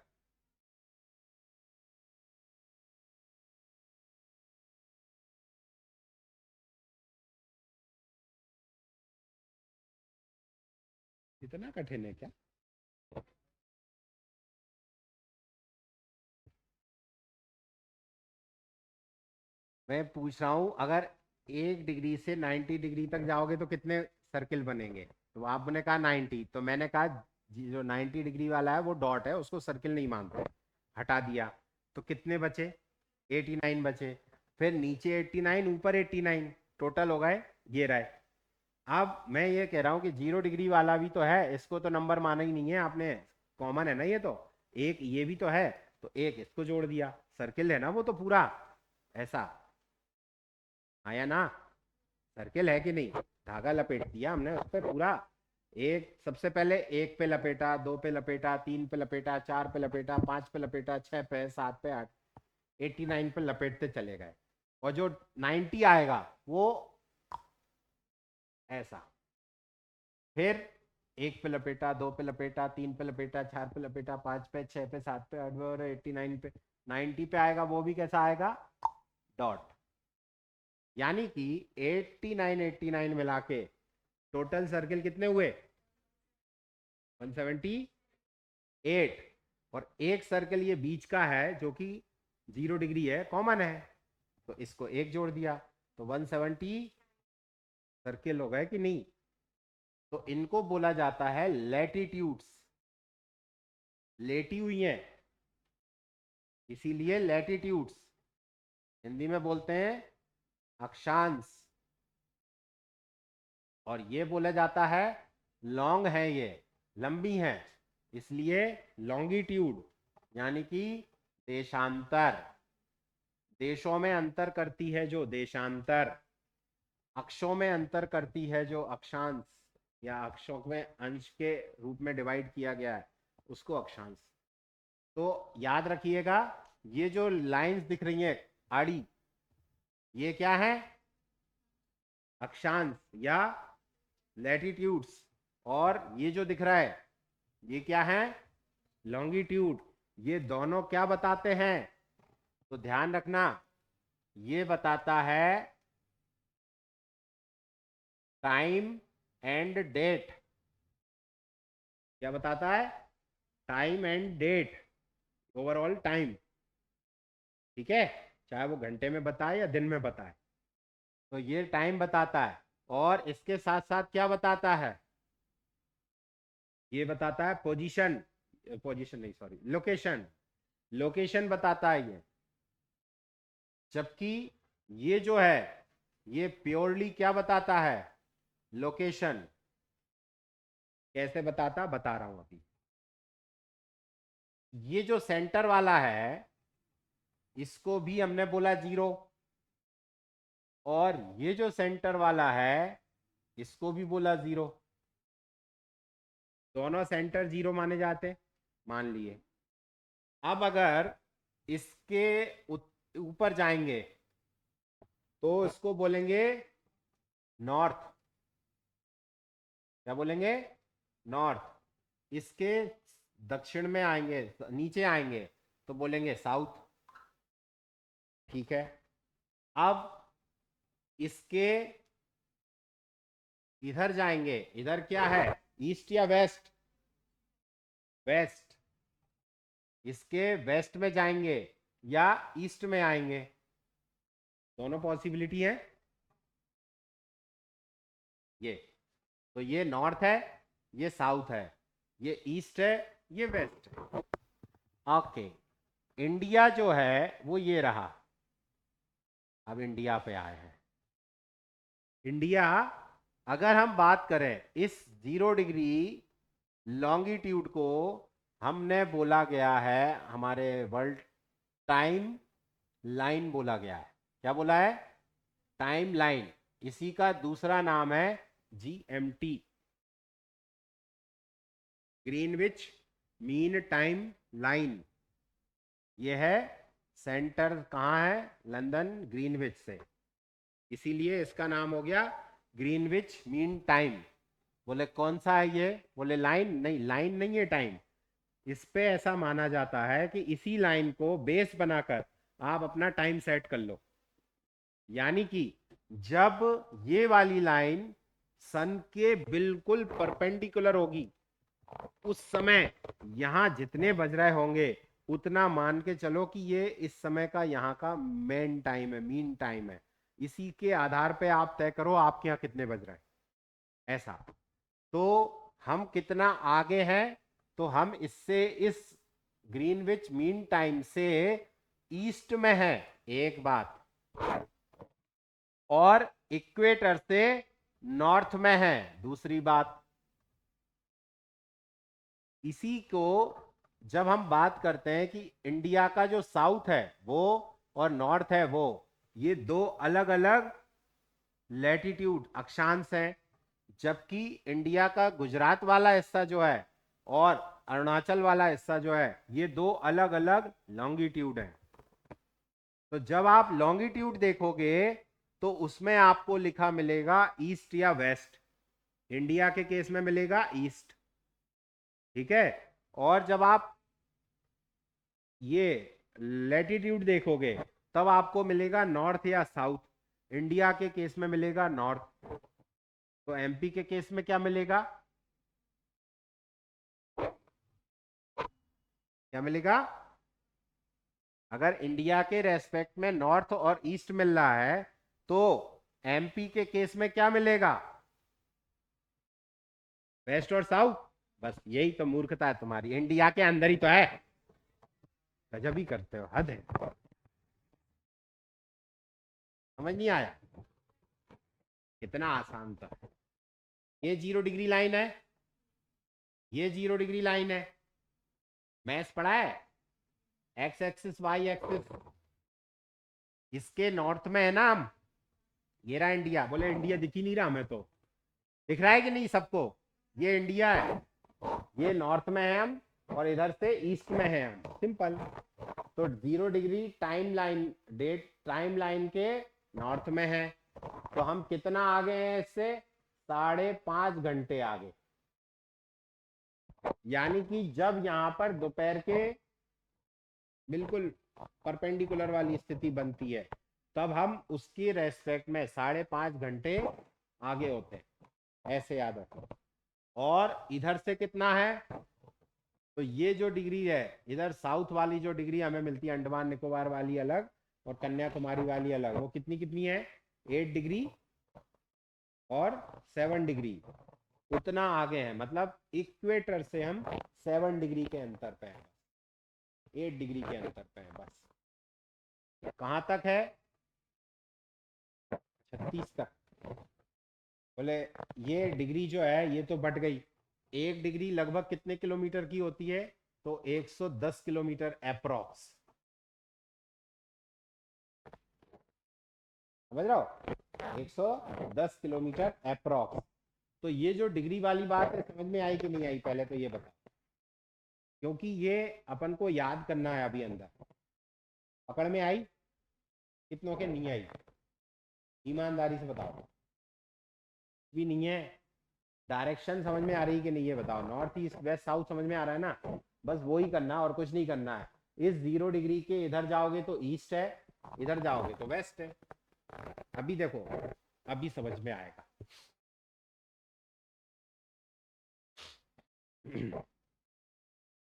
इतना कठिन है क्या? मैं पूछ रहा हूं, अगर 1 डिग्री से 90 डिग्री तक जाओगे तो कितने सर्किल बनेंगे? तो आपने कहा 90, तो मैंने कहा जो 90 डिग्री वाला है वो डॉट है, उसको सर्किल नहीं मानते, हटा दिया। तो कितने बचे? 89 बचे। फिर नीचे 89, ऊपर 89, टोटल हो गए ये रहे। अब मैं ये कह रहा हूँ कि 0 डिग्री वाला भी तो है, इसको तो नंबर माना ही नहीं है आपने, कॉमन है ना ये तो। एक ये भी तो है, तो एक इसको जोड़ दिया, सर्किल है ना वो तो पूरा, ऐसा आया ना? सर्किल है कि नहीं? धागा लपेट दिया हमने उस पर पूरा। एक सबसे पहले एक पे लपेटा, दो पे लपेटा, तीन पे लपेटा, चार पे लपेटा, पांच पे लपेटा, छह पे, सात पे, आठ, 89 पे लपेटते चले गए। और जो 90 आएगा वो ऐसा। फिर एक पे लपेटा, दो पे लपेटा, तीन पे लपेटा, चार पे लपेटा, पांच पे, छह पे, सात पे, आठ पे, और 89 पे। 90 पे आएगा वो भी कैसा आएगा? डॉट। यानी कि 89 89 मिला के टोटल सर्किल कितने हुए? 178। और एक सर्किल ये बीच का है जो कि 0 डिग्री है, कॉमन है, तो इसको एक जोड़ दिया, तो 170 सर्किल हो गए कि नहीं? तो इनको बोला जाता है लैटिट्यूड्स, लेटी हुई हैं, इसीलिए लैटिट्यूड्स। हिंदी में बोलते हैं अक्षांश। और ये बोला जाता है लॉन्ग है, ये लंबी है, इसलिए लॉन्गिट्यूड, यानी कि देशांतर। देशों में अंतर करती है जो देशांतर, अक्षों में अंतर करती है जो अक्षांश, या अक्षों में अंश के रूप में डिवाइड किया गया है उसको अक्षांश। तो याद रखिएगा, ये जो लाइंस दिख रही हैं आड़ी, ये क्या है? अक्षांश या लैटिट्यूड्स। और ये जो दिख रहा है ये क्या है? लॉन्गिट्यूड। ये दोनों क्या बताते हैं? तो ध्यान रखना, ये बताता है टाइम एंड डेट। क्या बताता है? Time and date, overall time. ठीक है, चाहे वो घंटे में बताए या दिन में बताए, तो ये टाइम बताता है। और इसके साथ साथ क्या बताता है? ये बताता है पोजीशन, पोजीशन नहीं सॉरी, लोकेशन। लोकेशन बताता है ये। जबकि ये जो है ये प्योरली क्या बताता है? लोकेशन। कैसे बताता, बता रहा हूं अभी। ये जो सेंटर वाला है इसको भी हमने बोला 0, और ये जो सेंटर वाला है इसको भी बोला 0। दोनों सेंटर 0 माने जाते, मान लिए। अब अगर इसके ऊपर जाएंगे तो इसको बोलेंगे नॉर्थ। क्या बोलेंगे? नॉर्थ। इसके दक्षिण में आएंगे, नीचे आएंगे, तो बोलेंगे साउथ। ठीक है। अब इसके इधर जाएंगे, इधर क्या है, ईस्ट या वेस्ट? वेस्ट। इसके वेस्ट में जाएंगे या ईस्ट में आएंगे? दोनों पॉसिबिलिटी है। ये तो ये नॉर्थ है, ये साउथ है, ये ईस्ट है, ये वेस्ट है। ओके। इंडिया जो है वो ये रहा। अब इंडिया पे आए हैं। इंडिया, अगर हम बात करें इस 0 डिग्री लॉन्गिट्यूड को, हमने बोला गया है, हमारे वर्ल्ड टाइम लाइन बोला गया है। क्या बोला है? Time line. इसी का दूसरा नाम है GMT, Greenwich mean time line. ये है सेंटर, कहाँ है? लंदन, ग्रीनविच से। इसीलिए इसका नाम हो गया ग्रीनविच मीन टाइम। बोले कौन सा है ये? बोले लाइन नहीं, लाइन नहीं है टाइम। इस पे ऐसा माना जाता है कि इसी लाइन को बेस बनाकर आप अपना टाइम सेट कर लो। यानी कि जब ये वाली लाइन सन के बिल्कुल परपेंडिकुलर होगी, उस समय यहां जितने बज रहे होंगे उतना मान के चलो कि ये इस समय का यहाँ का मेन टाइम है, मीन टाइम है। इसी के आधार पे आप तय करो आपके यहाँ कितने बज रहे हैं। ऐसा। तो हम कितना आगे हैं, तो हम इससे, इस ग्रीनविच मीन टाइम से ईस्ट में है, एक बात, और इक्वेटर से नॉर्थ में है, दूसरी बात। इसी को जब हम बात करते हैं कि इंडिया का जो साउथ है वो और नॉर्थ है वो, ये दो अलग अलग लैटिट्यूड, अक्षांश हैं। जबकि इंडिया का गुजरात वाला हिस्सा जो है और अरुणाचल वाला हिस्सा जो है, ये दो अलग अलग लॉन्गिट्यूड हैं। तो जब आप लॉन्गिट्यूड देखोगे तो उसमें आपको लिखा मिलेगा ईस्ट या वेस्ट। इंडिया के केस में मिलेगा ईस्ट। ठीक है। और जब आप ये लैटिट्यूड देखोगे तब आपको मिलेगा नॉर्थ या साउथ। इंडिया के केस में मिलेगा नॉर्थ। तो एमपी के केस में क्या मिलेगा? क्या मिलेगा? अगर इंडिया के रेस्पेक्ट में नॉर्थ और ईस्ट मिल रहा है तो एमपी के केस में क्या मिलेगा? वेस्ट और साउथ। बस यही तो मूर्खता है तुम्हारी, इंडिया के अंदर ही तो है। गजब ही करते हो, हद है। समझ नहीं आया? कितना आसान था। ये 0 डिग्री लाइन है, ये 0 डिग्री लाइन है। मैथ्स पढ़ा है? एक्स एक्सिस वाई एक्सिस, इसके नॉर्थ में है ना हम। ये रहा इंडिया। बोले इंडिया दिख ही नहीं रहा हमें तो। दिख रहा है कि नहीं सबको? ये इंडिया है, ये नॉर्थ में है हम, और इधर से ईस्ट में है हम। सिंपल। तो 0 degree time line, date time line के नॉर्थ में है। तो हम कितना आगे हैं इससे? 5.5 घंटे आगे। यानी कि जब यहाँ पर दोपहर के बिल्कुल परपेंडिकुलर वाली स्थिति बनती है, तब हम उसकी रेस्पेक्ट में 5.5 घंटे आगे होते हैं। ऐसे याद रखो। और इधर से कितना है? तो ये जो डिग्री है, इधर साउथ वाली जो डिग्री हमें मिलती है, अंडमान निकोबार वाली अलग और कन्याकुमारी वाली अलग, वो कितनी कितनी है? 8 डिग्री और 7 डिग्री। उतना आगे है, मतलब इक्वेटर से हम 7 डिग्री के अंतर पे हैं, 8 डिग्री के अंतर पे हैं बस। कहाँ तक है? 36 तक। बोले ये डिग्री जो है ये तो बढ़ गई। 1 डिग्री लगभग कितने किलोमीटर की होती है? तो 110 किलोमीटर अप्रोक्स। समझ रहे हो? 110 किलोमीटर अप्रोक्स। तो ये जो डिग्री वाली बात है, समझ में आई कि नहीं आई? पहले तो ये बता, क्योंकि ये अपन को याद करना है अभी अंदर। पकड़ में आई? कितनों के नहीं आई? ईमानदारी से बताओ, भी नहीं है। डायरेक्शन समझ में आ रही कि नहीं है बताओ, नॉर्थ ईस्ट वेस्ट साउथ समझ में आ रहा है ना, बस वो ही करना और कुछ नहीं करना है। इस 0 डिग्री के इधर जाओगे तो ईस्ट है, इधर जाओगे तो वेस्ट है। अभी देखो, अभी समझ में आएगा।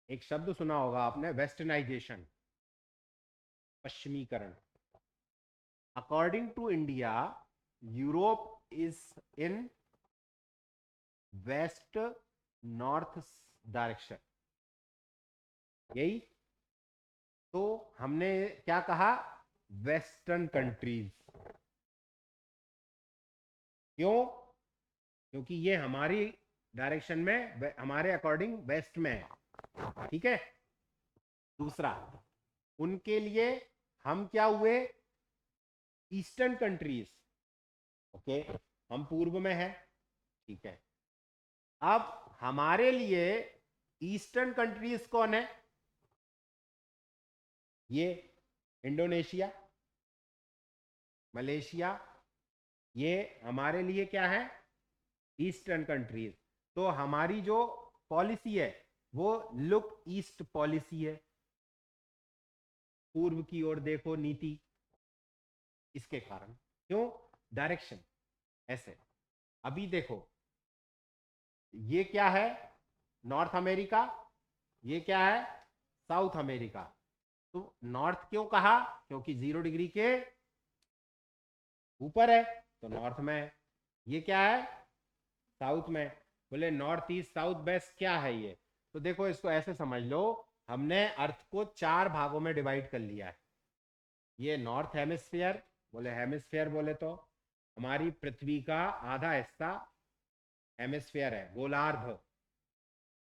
एक शब्द सुना होगा आपने, वेस्टर्नाइजेशन, पश्चिमीकरण। According to India, Europe is in west north direction, यही तो हमने क्या कहा, वेस्टर्न कंट्रीज। क्यों? क्योंकि ये हमारी डायरेक्शन में, हमारे अकॉर्डिंग वेस्ट में है, ठीक है। दूसरा, उनके लिए हम क्या हुए, ईस्टर्न कंट्रीज, ओके, हम पूर्व में है, ठीक है। अब हमारे लिए ईस्टर्न कंट्रीज कौन है, ये इंडोनेशिया, मलेशिया, ये हमारे लिए क्या है, ईस्टर्न कंट्रीज। तो हमारी जो पॉलिसी है वो लुक ईस्ट पॉलिसी है, पूर्व की ओर देखो नीति, इसके कारण। क्यों? डायरेक्शन ऐसे। अभी देखो, ये क्या है, नॉर्थ अमेरिका, ये क्या है, साउथ अमेरिका। तो नॉर्थ क्यों कहा, क्योंकि 0 डिग्री के ऊपर है तो नॉर्थ में है। ये क्या है, साउथ में। बोले नॉर्थ ईस्ट साउथ वेस्ट क्या है ये, तो देखो इसको ऐसे समझ लो, हमने अर्थ को 4 भागों में डिवाइड कर लिया है। ये नॉर्थ हेमिस्फीयर, बोले हेमिस्फीयर बोले तो हमारी पृथ्वी का आधा हिस्सा हेमिस्फीयर है, गोलार्ध।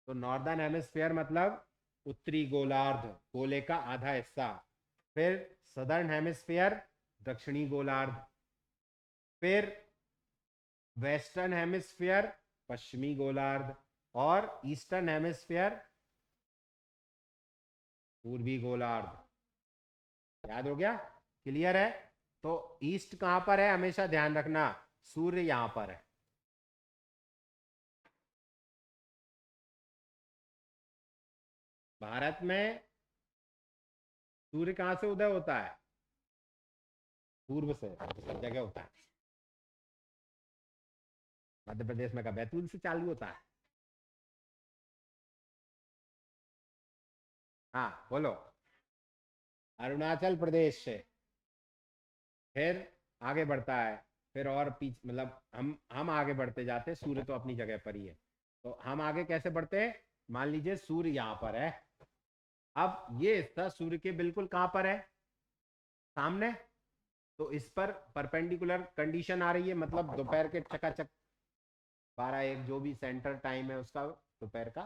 तो नॉर्दर्न हेमिस्फीयर मतलब उत्तरी गोलार्ध, गोले का आधा हिस्सा। फिर सदर्न हेमिस्फीयर, दक्षिणी गोलार्ध। फिर वेस्टर्न हेमिस्फीयर, पश्चिमी गोलार्ध। और ईस्टर्न हेमिस्फीयर, पूर्वी गोलार्ध। याद हो गया, क्लियर है। तो ईस्ट कहां पर है, हमेशा ध्यान रखना, सूर्य यहां पर है। भारत में सूर्य कहां से उदय होता है, पूर्व से, सब जगह होता है। मध्य प्रदेश में का बैतूल से चालू होता है। हाँ बोलो, अरुणाचल प्रदेश से, फिर आगे बढ़ता है, फिर और पीछे, मतलब हम आगे बढ़ते जाते हैं, सूर्य तो अपनी जगह पर ही है। तो हम आगे कैसे बढ़ते हैं, मान लीजिए सूर्य यहाँ पर है, अब ये हिस्सा सूर्य के बिल्कुल कहां पर है, सामने। तो इस पर परपेंडिकुलर कंडीशन आ रही है, मतलब दोपहर के चकाचक 12-1 जो भी सेंटर टाइम है उसका, दोपहर का,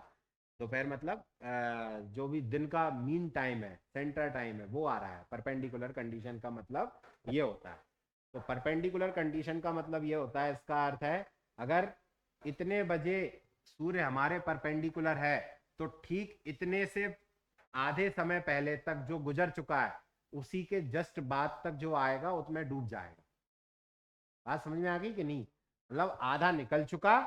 दोपहर मतलब जो भी दिन का मीन टाइम है, सेंटर टाइम है, वो आ रहा है। परपेंडिकुलर कंडीशन का मतलब ये होता है। तो परपेंडिकुलर कंडीशन का मतलब ये होता है, इसका अर्थ है अगर इतने बजे सूर्य हमारे परपेंडिकुलर है तो ठीक इतने से आधे समय पहले तक जो गुजर चुका है उसी के जस्ट बाद तक जो आएगा उसमें डूब जाएगा। बात समझ में आ गई कि नहीं, मतलब आधा निकल चुका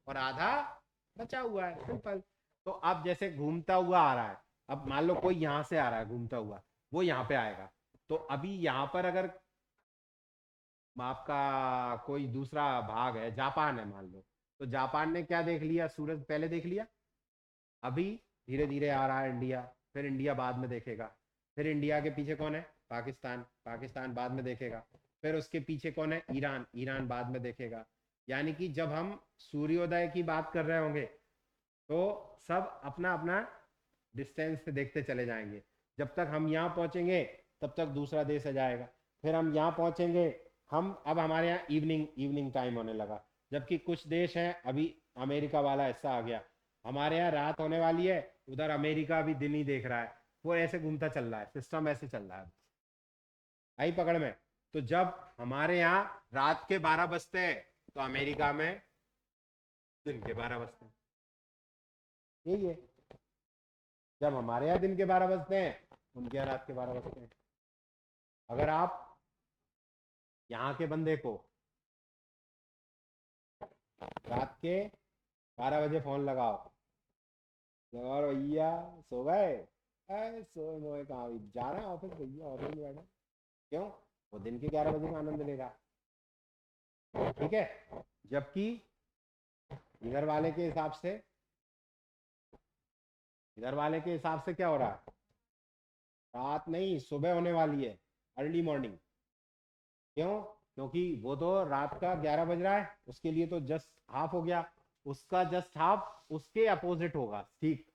और आधा बचा हुआ है, सिंपल। तो अब जैसे घूमता हुआ आ रहा है, अब मान लो कोई यहां से आ रहा है घूमता हुआ, वो यहाँ पे आएगा। तो अभी यहाँ पर अगर आपका कोई दूसरा भाग है, जापान है मान लो, तो जापान ने क्या देख लिया, सूरज पहले देख लिया। अभी धीरे धीरे आ रहा है इंडिया, फिर इंडिया बाद में देखेगा। फिर इंडिया के पीछे कौन है, पाकिस्तान, पाकिस्तान बाद में देखेगा। फिर उसके पीछे कौन है, ईरान, ईरान बाद में देखेगा। यानी कि जब हम सूर्योदय की बात कर रहे होंगे तो सब अपना अपना डिस्टेंस से देखते चले जाएंगे। जब तक हम यहाँ पहुंचेंगे तब तक दूसरा देश आ जाएगा। फिर हम यहाँ पहुंचेंगे, हम अब हमारे यहाँ इवनिंग इवनिंग टाइम होने लगा, जबकि कुछ देश हैं, अभी अमेरिका वाला हिस्सा आ गया, हमारे यहाँ रात होने वाली है, उधर अमेरिका अभी दिन ही देख रहा है। वो ऐसे घूमता चल रहा है, सिस्टम ऐसे चल रहा है। आई पकड़ में। तो जब हमारे यहाँ रात के 12 बजते हैं तो अमेरिका में दिन के 12 बजते हैं, यही है। जब हमारे यहाँ दिन के 12 बजते हैं उनके यहाँ रात के 12 बजते हैं। अगर आप यहाँ के बंदे को रात के 12 बजे फोन लगाओ, और भैया सो गए? अरे सोए मोए कहाँ, भी जा रहे हैं ऑफिस, भैया ऑफिस में बैठे। क्यों? वो दिन के 11 बजे का आनंद लेगा। ठीक है। जबकि इधर वाले के हिसाब से, इधर वाले के हिसाब से क्या हो रहा है? रात नहीं, सुबह होने वाली है, अर्ली मॉर्निंग। क्यों? क्योंकि वो तो रात का 11 बज रहा है, उसके लिए तो जस्ट हाफ हो गया, उसका जस्ट हाफ उसके अपोजिट होगा। ठीक।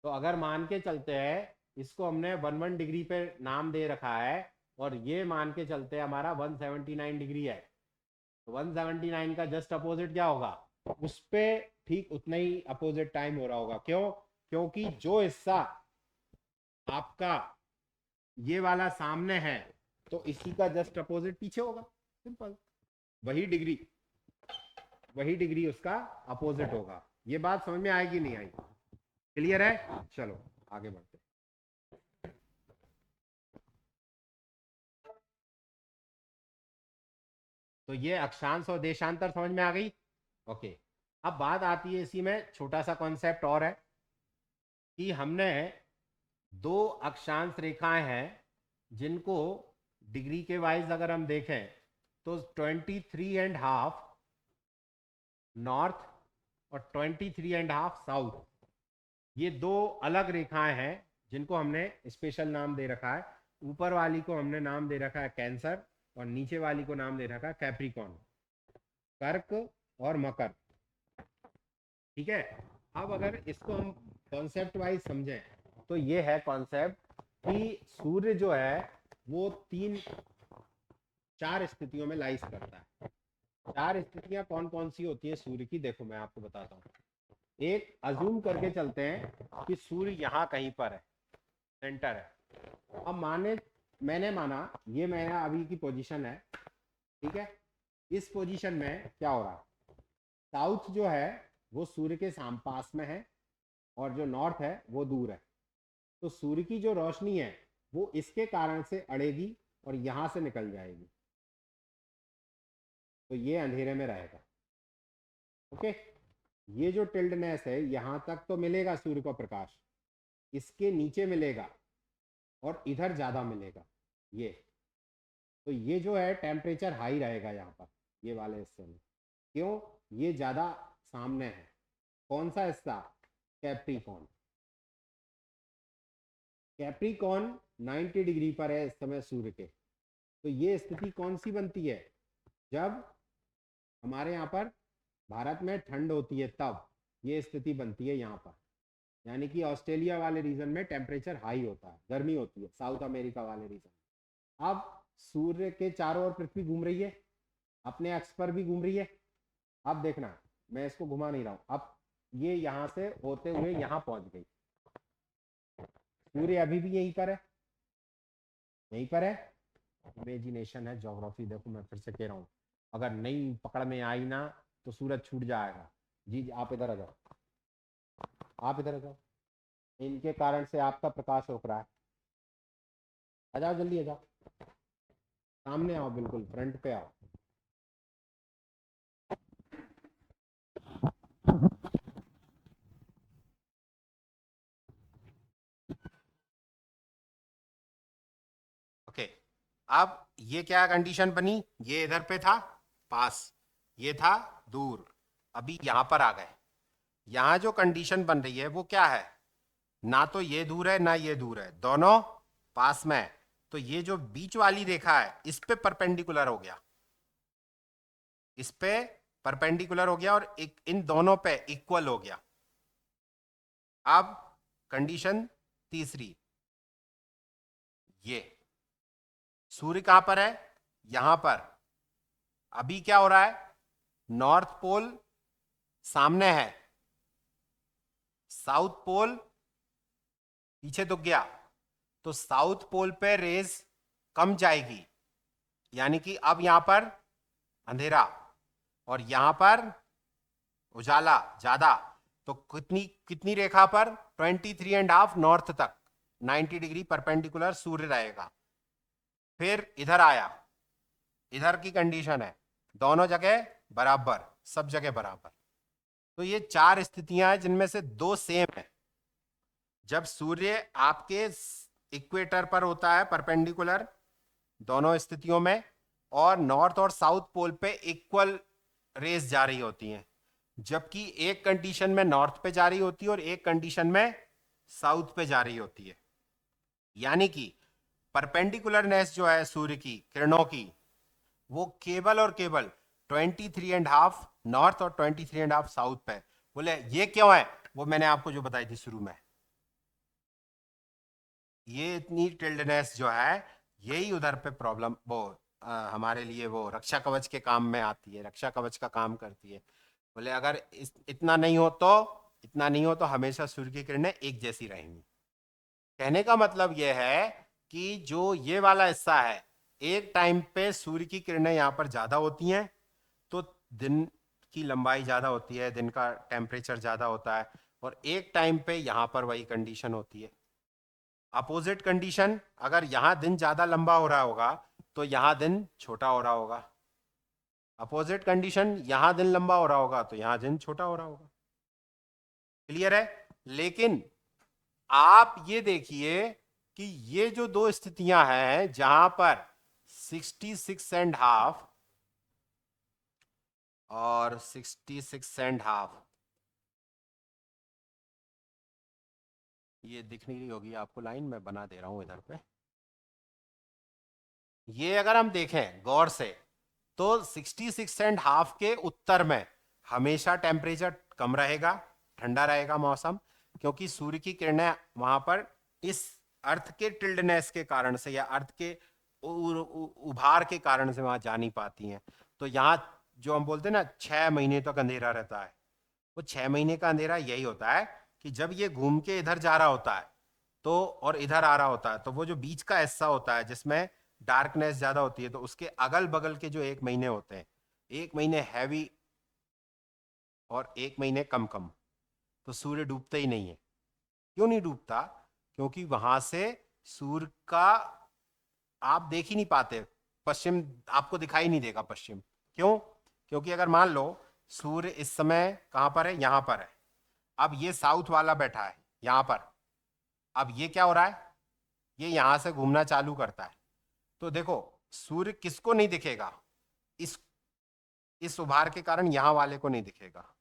तो अगर मान के चलते हैं, इसको हमने 11 डिग्री पे नाम दे रखा है, और ये मान के चलते हैं हमारा 179 डिग्री है, तो 179 का जस्ट अपोजिट क्या होगा? उस पे ठीक उतना ही अपोजिट टाइम हो रहा होगा। क्यों? क्योंकि जो हिस्सा आपका ये वाला सामने है, तो इसी का जस्ट अपोजिट पीछे होगा। सिंपल। वही डिग्री, वही डिग्री उसका अपोजिट होगा। ये बात समझ में आएगी नहीं आई? क्लियर है? चलो आगे बढ़ते। तो ये अक्षांश और देशांतर समझ में आ गई। ओके। अब बात आती है इसी में छोटा सा कॉन्सेप्ट और है, कि हमने दो अक्षांश रेखाएं हैं जिनको डिग्री के वाइज अगर हम देखें तो 23.5 नॉर्थ और 23.5 साउथ, ये दो अलग रेखाएं हैं जिनको हमने स्पेशल नाम दे रखा है। ऊपर वाली को हमने नाम दे रखा है कैंसर, और नीचे वाली को नाम दे रखा है कैप्रिकॉन, कर्क और मकर। ठीक है। अब अगर इसको हम कॉन्सेप्ट वाइज समझें, तो ये है कॉन्सेप्ट कि सूर्य जो है वो तीन चार स्थितियों में लाइज करता है। चार स्थितियां कौन कौन सी होती है सूर्य की, देखो मैं आपको बताता हूँ। एक अजूम करके चलते हैं कि सूर्य यहाँ कहीं पर है, सेंटर है। अब मैंने माना ये मेरा अभी की पोजीशन है। ठीक है। इस पोजीशन में क्या हो रहा है? साउथ जो है वो सूर्य के पास में है, और जो नॉर्थ है वो दूर है। तो सूर्य की जो रोशनी है वो इसके कारण से अड़ेगी और यहां से निकल जाएगी, तो ये अंधेरे में रहेगा। ओके। ये जो टिल्डनेस है, यहां तक तो मिलेगा सूर्य को प्रकाश, इसके नीचे मिलेगा और इधर ज्यादा मिलेगा। ये तो ये जो है टेम्परेचर हाई रहेगा यहाँ पर, ये वाले हिस्से में। क्यों? ये ज्यादा सामने है। कौन सा हिस्सा? कैप्रिकॉन। कैप्रिकॉन 90 डिग्री पर है इस समय सूर्य के। तो ये स्थिति कौन सी बनती है? जब हमारे यहाँ पर भारत में ठंड होती है तब ये स्थिति बनती है यहाँ पर। यानी कि ऑस्ट्रेलिया वाले रीजन में टेम्परेचर हाई होता है, गर्मी होती है, साउथ अमेरिका वाले रीजन। अब सूर्य के चारों ओर पृथ्वी घूम रही है, अपने अक्ष पर भी घूम रही है। अब देखना, मैं इसको घुमा नहीं रहा हूं। अब ये यहां से होते हुए यहां पहुंच गई। सूर्य अभी भी यहीं पर है, यहीं पर है। इमेजिनेशन है, ज्योग्राफी। देखो मैं फिर से कह रहा हूँ, अगर नहीं पकड़ में आई ना तो सूरज छूट जाएगा। जी आप इधर आ जाओ, आप इधर आ जाओ। इनके कारण से आपका प्रकाश रोक रहा है। आ जाओ जल्दी, आ जाओ, सामने आओ, बिल्कुल फ्रंट पे आओ। ओके। अब ये क्या कंडीशन बनी? ये इधर पे था पास, ये था दूर, अभी यहां पर आ गए। यहां जो कंडीशन बन रही है वो क्या है? ना तो ये दूर है ना ये दूर है, दोनों पास में है। तो ये जो बीच वाली रेखा है इस पे परपेंडिकुलर हो गया, इस पे परपेंडिकुलर हो गया, और एक इन दोनों पे इक्वल हो गया। अब कंडीशन तीसरी, ये सूर्य कहां पर है? यहां पर। अभी क्या हो रहा है? नॉर्थ पोल सामने है, साउथ पोल पीछे दुख गया। तो साउथ पोल पे रेज कम जाएगी, यानी कि अब यहां पर अंधेरा और यहां पर उजाला ज्यादा। तो कितनी कितनी रेखा पर? 23.5 नॉर्थ तक 90 डिग्री परपेंडिकुलर सूर्य रहेगा। फिर इधर आया, इधर की कंडीशन है दोनों जगह बराबर, सब जगह बराबर। तो ये चार स्थितियां हैं जिनमें से दो सेम है। जब सूर्य आपके इक्वेटर पर होता है परपेंडिकुलर दोनों स्थितियों में, और नॉर्थ और साउथ पोल पे इक्वल रेस जा रही होती हैं, जबकि एक कंडीशन में नॉर्थ पे जा रही होती है और एक कंडीशन में साउथ पे जा रही होती है। यानी कि परपेंडिकुलरनेस जो है सूर्य की किरणों की, वो केवल और केवल 23.5 नॉर्थ और 23.5 साउथ पे। बोले ये क्यों है? वो मैंने आपको जो बताई थी शुरू में, ये इतनी टिल्डनेस जो है, यही उधर पे प्रॉब्लम वो हमारे लिए वो रक्षा कवच के काम में आती है, रक्षा कवच का काम करती है। बोले अगर इतना नहीं हो तो, इतना नहीं हो तो हमेशा सूर्य की किरणें एक जैसी रहेंगी। कहने का मतलब यह है कि जो ये वाला हिस्सा है, एक टाइम पे सूर्य की किरणें यहाँ पर ज्यादा होती हैं, तो दिन की लंबाई ज्यादा होती है, दिन का टेम्परेचर ज्यादा होता है, और एक टाइम पे यहाँ पर वही कंडीशन होती है। अपोजिट कंडीशन, अगर यहां दिन ज्यादा लंबा हो रहा होगा तो यहां दिन छोटा हो रहा होगा। अपोजिट कंडीशन, यहां दिन लंबा हो रहा होगा तो यहां दिन छोटा हो रहा होगा। क्लियर है? लेकिन आप ये देखिए कि ये जो दो स्थितियां हैं जहां पर 66.5 और 66.5, ये दिख नहीं रही होगी आपको लाइन, मैं बना दे रहा हूं इधर पे। ये अगर हम देखें गौर से तो 66.5 के उत्तर में हमेशा टेम्परेचर कम रहेगा, ठंडा रहेगा मौसम, क्योंकि सूर्य की किरणें वहां पर इस अर्थ के टिल्डनेस के कारण से या अर्थ के उभार के कारण से वहां जा नहीं पाती हैं। तो यहाँ जो हम बोलते हैं ना 6 महीने तक अंधेरा रहता है, वो 6 महीने का अंधेरा यही होता है कि जब ये घूम के इधर जा रहा होता है तो, और इधर आ रहा होता है, तो वो जो बीच का हिस्सा होता है जिसमें डार्कनेस ज्यादा होती है, तो उसके अगल बगल के जो 1 महीने होते हैं, 1 महीने हैवी और 1 महीने कम कम, तो सूर्य डूबता ही नहीं है। क्यों नहीं डूबता? क्योंकि वहां से सूर्य का आप देख ही नहीं पाते, पश्चिम आपको दिखाई नहीं देगा पश्चिम। क्यों? क्योंकि अगर मान लो सूर्य इस समय कहां पर है, यहां पर है, अब ये साउथ वाला बैठा है यहां पर, अब ये क्या हो रहा है, ये यहां से घूमना चालू करता है, तो देखो सूर्य किसको नहीं दिखेगा, इस इस उभार के कारण यहां वाले को नहीं दिखेगा,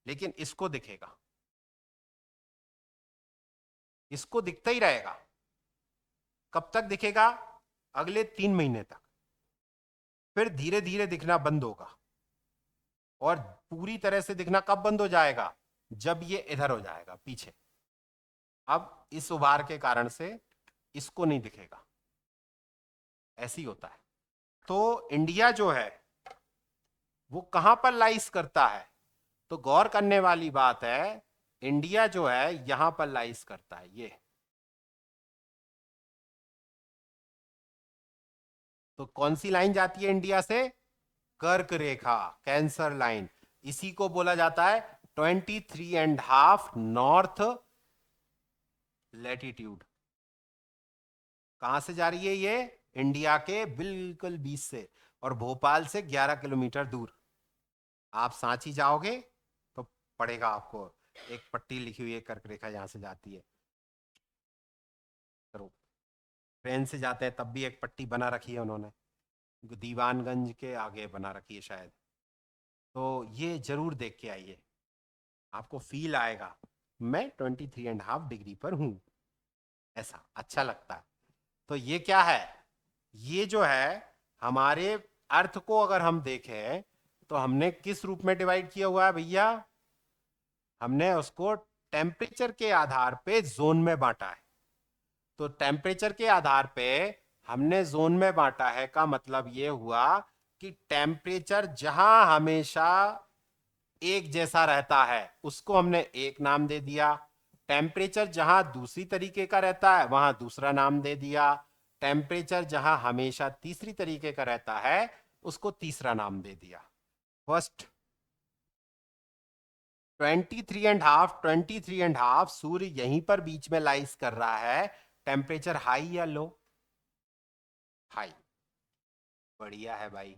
लेकिन इसको दिखेगा, इसको दिखता ही रहेगा। कब तक दिखेगा? अगले 3 महीने तक। फिर धीरे धीरे दिखना बंद होगा, और पूरी तरह से दिखना कब बंद हो जाएगा? जब ये इधर हो जाएगा पीछे। अब इस उभार के कारण से इसको नहीं दिखेगा, ऐसी होता है। तो इंडिया जो है वो कहां पर लाइस करता है? तो गौर करने वाली बात है, इंडिया जो है यहां पर लाइस करता है। ये तो कौन सी लाइन जाती है इंडिया से? कर्क रेखा, कैंसर लाइन। इसी को बोला जाता है 23.5 नॉर्थ लैटिट्यूड। कहां से जा रही है ये? इंडिया के बिल्कुल बीच से, और भोपाल से 11 किलोमीटर दूर। आप सांची जाओगे तो पड़ेगा आपको, एक पट्टी लिखी हुई है कर्क रेखा यहां से जाती है। करो, ट्रेन से जाते हैं तब भी एक पट्टी बना रखी है उन्होंने, दीवानगंज के आगे बना रखी है शायद। तो ये जरूर देख के आइए, आपको फील आएगा मैं 23.5 डिग्री पर हूं, ऐसा अच्छा लगता है। तो ये क्या है? ये जो है हमारे अर्थ को अगर हम देखें तो हमने किस रूप में डिवाइड किया हुआ है भैया? हमने उसको टेम्परेचर के आधार पे जोन में बांटा है। तो टेम्परेचर के आधार पे हमने जोन में बांटा है का मतलब ये हुआ कि टेम्परेचर जहां हमेशा एक जैसा रहता है उसको हमने एक नाम दे दिया, टेम्परेचर जहां दूसरी तरीके का रहता है वहां दूसरा नाम दे दिया, टेम्परेचर जहां हमेशा तीसरी तरीके का रहता है उसको तीसरा नाम दे दिया। फर्स्ट 23.5 सूर्य यहीं पर बीच में लाइस कर रहा है। टेम्परेचर हाई या लो? हाई। बढ़िया है भाई।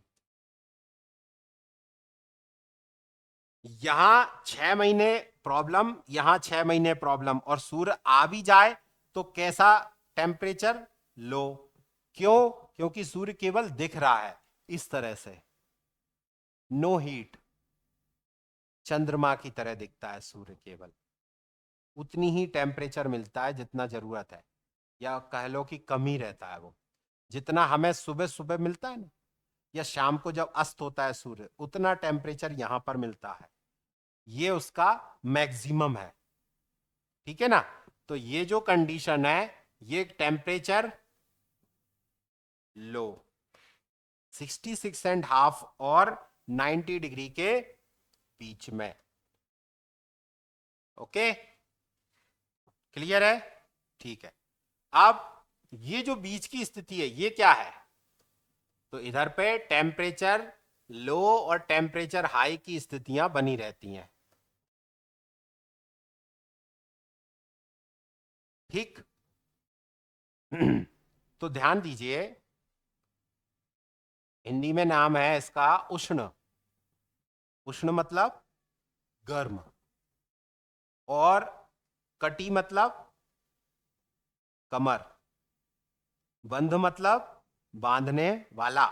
यहां 6 महीने प्रॉब्लम, यहां 6 महीने प्रॉब्लम, और सूर्य आ भी जाए तो कैसा टेम्परेचर? लो। क्यों? क्योंकि सूर्य केवल दिख रहा है इस तरह से, नो हीट, चंद्रमा की तरह दिखता है सूर्य, केवल उतनी ही टेम्परेचर मिलता है जितना जरूरत है, या कह लो कि कम ही रहता है वो, जितना हमें सुबह सुबह मिलता है ना, या शाम को जब अस्त होता है सूर्य, उतना टेम्परेचर यहां पर मिलता है। ये उसका मैक्सिमम है, ठीक है ना। तो ये जो कंडीशन है, ये टेम्परेचर लो, 66.5 और 90 डिग्री के बीच में। ओके, क्लियर है? ठीक है। अब ये जो बीच की स्थिति है, ये क्या है? तो इधर पे टेम्परेचर लो और टेम्परेचर हाई की स्थितियां बनी रहती हैं, ठीक। तो ध्यान दीजिए, हिंदी में नाम है इसका उष्ण। उष्ण मतलब गर्म, और कटी मतलब कमर, बंध मतलब बांधने वाला।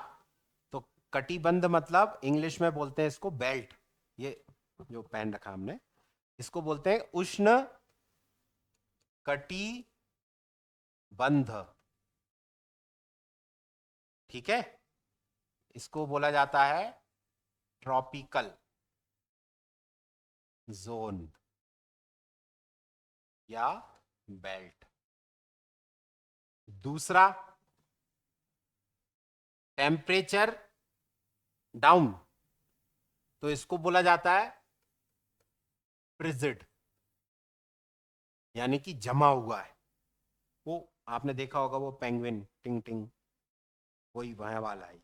तो कटिबंध मतलब इंग्लिश में बोलते हैं इसको बेल्ट, ये जो पहन रखा हमने, इसको बोलते हैं उष्ण कटिबंध, ठीक है। इसको बोला जाता है ट्रॉपिकल जोन या बेल्ट। दूसरा, टेम्परेचर डाउन, तो इसको बोला जाता है फ्रिजिड, यानी कि जमा हुआ है। वो आपने देखा होगा, वो पेंगुइन टिंग टिंग, वही वहां वाला है,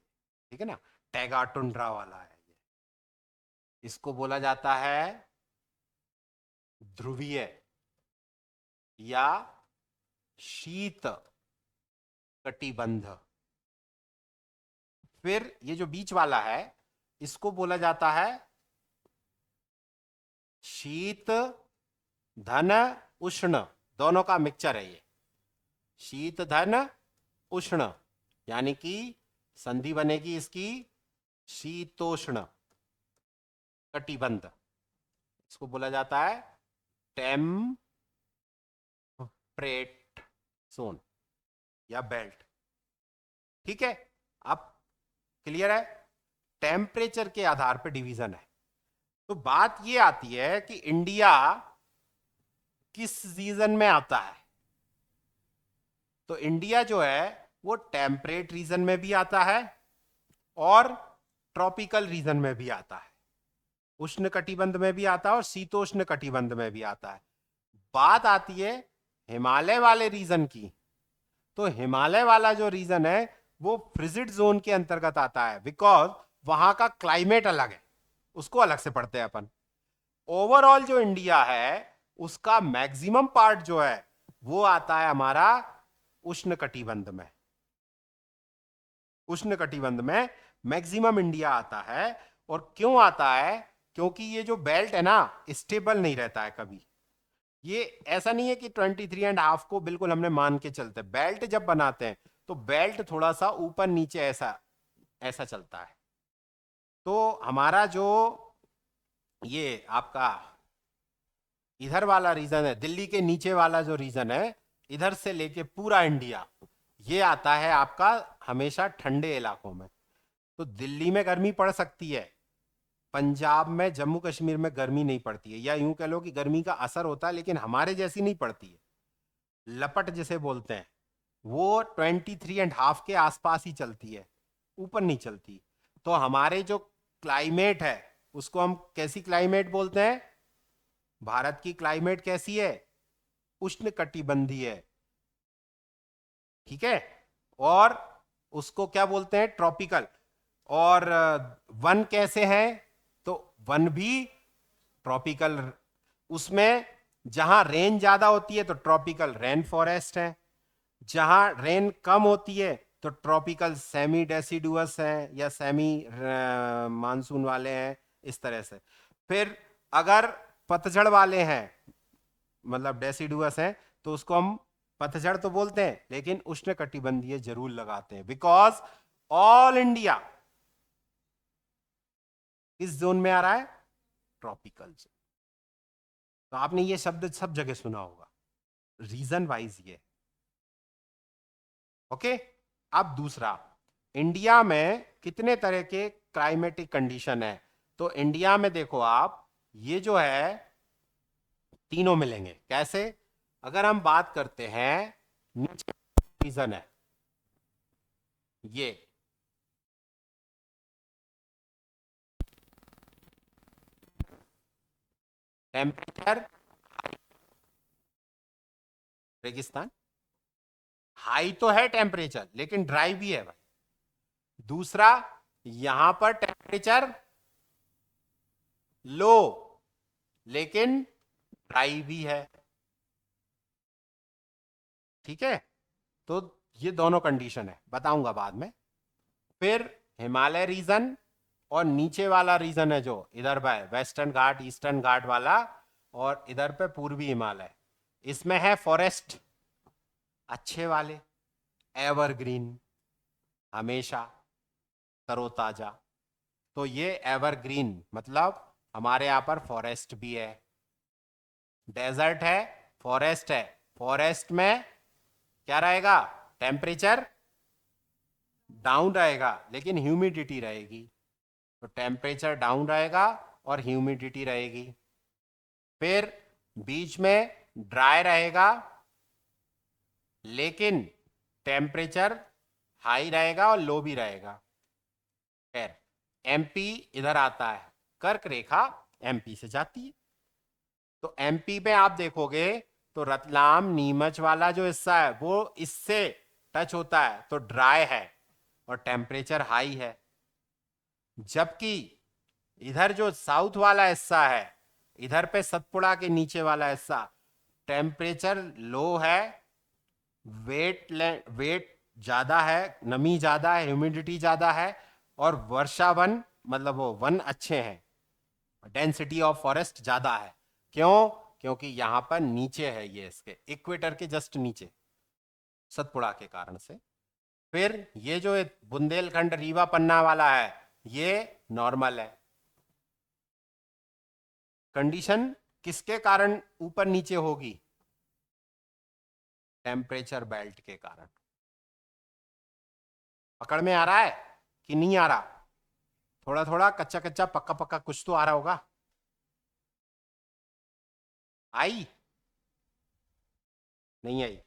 ठीक है ना। टैगा टुंड्रा वाला है ये। इसको बोला जाता है ध्रुवीय या शीत कटिबंध। फिर ये जो बीच वाला है, इसको बोला जाता है शीत धन उष्ण, दोनों का मिक्सचर है ये, शीत धन उष्ण, यानी कि संधि बनेगी इसकी शीतोष्ण कटिबंध। इसको बोला जाता है टेम्परेट जोन या बेल्ट, ठीक है। अब क्लियर है? टेम्परेचर के आधार पर डिवीजन है। तो बात ये आती है कि इंडिया किस रीजन में आता है। तो इंडिया जो है वो टेम्परेट रीजन में भी आता है और ट्रॉपिकल रीजन में भी आता है, उष्ण कटिबंध में भी आता है और शीतोष्ण कटिबंध में भी आता है। बात आती है हिमालय वाले रीजन की। तो हिमालय वाला जो रीजन है वो फ्रिजिड जोन के अंतर्गत आता है, बिकॉज वहां का क्लाइमेट अलग है, उसको अलग से पढ़ते हैं अपन। ओवरऑल जो इंडिया है उसका मैक्सिमम पार्ट जो है वो आता है हमारा उष्ण कटिबंध में। उष्ण कटिबंध में मैक्सिमम इंडिया आता है। और क्यों आता है? क्योंकि ये जो बेल्ट है ना, स्टेबल नहीं रहता है कभी। ये ऐसा नहीं है कि 23.5 को बिल्कुल हमने मान के चलते, बेल्ट जब बनाते हैं तो बेल्ट थोड़ा सा ऊपर नीचे ऐसा ऐसा चलता है। तो हमारा जो ये आपका इधर वाला रीजन है, दिल्ली के नीचे वाला जो रीजन है, इधर से लेके पूरा इंडिया, ये आता है आपका हमेशा ठंडे इलाकों में। तो दिल्ली में गर्मी पड़ सकती है, पंजाब में जम्मू कश्मीर में गर्मी नहीं पड़ती है, या यूं कह लो कि गर्मी का असर होता है लेकिन हमारे जैसी नहीं पड़ती है। लपट जिसे बोलते हैं, वो 23.5 के आसपास ही चलती है, ऊपर नहीं चलती। तो हमारे जो क्लाइमेट है उसको हम कैसी क्लाइमेट बोलते हैं? भारत की क्लाइमेट कैसी है? उष्ण कटिबंधीय है, ठीक है। और उसको क्या बोलते हैं? ट्रॉपिकल। और वन कैसे हैं? तो वन भी ट्रॉपिकल। उसमें जहां रेन ज्यादा होती है तो ट्रॉपिकल रेन फॉरेस्ट है, जहां रेन कम होती है तो ट्रॉपिकल सेमी डेसिडुअस है या सेमी मानसून वाले हैं, इस तरह से। फिर अगर पतझड़ वाले हैं, मतलब डेसिडुअस हैं, तो उसको हम पतझड़ तो बोलते हैं, लेकिन उष्ण कटिबंधीय जरूर लगाते हैं, बिकॉज ऑल इंडिया किस जोन में आ रहा है? Tropical zone. तो आपने ये शब्द सब जगह सुना होगा, रीजन वाइज ये। ओके। अब दूसरा, इंडिया में कितने तरह के क्लाइमेटिक कंडीशन है? तो इंडिया में देखो आप, ये जो है तीनों मिलेंगे। कैसे? अगर हम बात करते हैं, नीचे रीजन है ये, टेम्परेचर, रेगिस्तान, हाई तो है टेम्परेचर लेकिन ड्राई भी है भाई। दूसरा, यहां पर टेम्परेचर लो लेकिन ड्राई भी है। ठीक है, तो ये दोनों कंडीशन है, बताऊंगा बाद में। फिर हिमालय रीजन, और नीचे वाला रीजन है जो इधर पे वेस्टर्न घाट, ईस्टर्न घाट वाला, और इधर पे पूर्वी हिमालय, इसमें है फॉरेस्ट अच्छे वाले, एवरग्रीन, हमेशा तरोताजा। तो ये एवरग्रीन मतलब हमारे यहां पर फॉरेस्ट भी है, डेजर्ट है, फॉरेस्ट है। फॉरेस्ट में क्या रहेगा? टेम्परेचर डाउन रहेगा लेकिन ह्यूमिडिटी रहेगी। तो टेम्परेचर डाउन रहेगा और ह्यूमिडिटी रहेगी। फिर बीच में ड्राई रहेगा लेकिन टेम्परेचर हाई रहेगा और लो भी रहेगा। खैर, एमपी इधर आता है, कर्क रेखा एमपी से जाती है। तो एमपी में आप देखोगे तो रतलाम नीमच वाला जो हिस्सा है वो इससे टच होता है, तो ड्राई है और टेम्परेचर हाई है। जबकि इधर जो साउथ वाला हिस्सा है, इधर पे सतपुड़ा के नीचे वाला हिस्सा, टेम्परेचर लो है, वेट ज्यादा है, नमी ज्यादा है, ह्यूमिडिटी ज्यादा है, और वर्षा वन मतलब वो वन अच्छे हैं, डेंसिटी ऑफ फॉरेस्ट ज्यादा है। क्यों? क्योंकि यहां पर नीचे है, ये इसके इक्वेटर के जस्ट नीचे, सतपुड़ा के कारण से। फिर ये जो बुंदेलखंड रीवा पन्ना वाला है, ये नॉर्मल है। कंडीशन किसके कारण ऊपर नीचे होगी? टेम्परेचर बेल्ट के कारण। पकड़ में आ रहा है कि नहीं आ रहा? थोड़ा थोड़ा, कच्चा कच्चा, पक्का पक्का कुछ तो आ रहा होगा। आई? नहीं आई?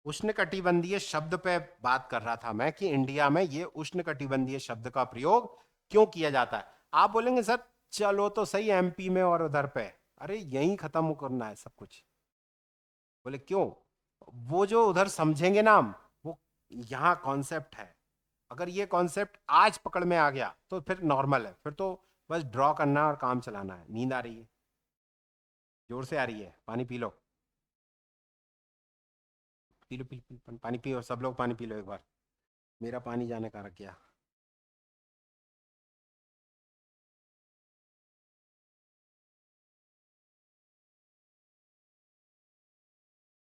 उष्णकटिबंधीय शब्द पे बात कर रहा था मैं कि इंडिया में ये उष्णकटिबंधीय शब्द का प्रयोग क्यों किया जाता है। आप बोलेंगे सर चलो तो सही, एमपी में और उधर पे, अरे यहीं खत्म करना है सब कुछ। बोले क्यों? वो जो उधर समझेंगे ना हम, वो यहाँ कॉन्सेप्ट है। अगर ये कॉन्सेप्ट आज पकड़ में आ गया तो फिर नॉर्मल है, फिर तो बस ड्रॉ करना और काम चलाना है। नींद आ रही है? जोर से आ रही है? पानी पी लो, पी लो, पानी पियो, सब लोग पानी पी लो एक बार। मेरा पानी जाने का रख गया।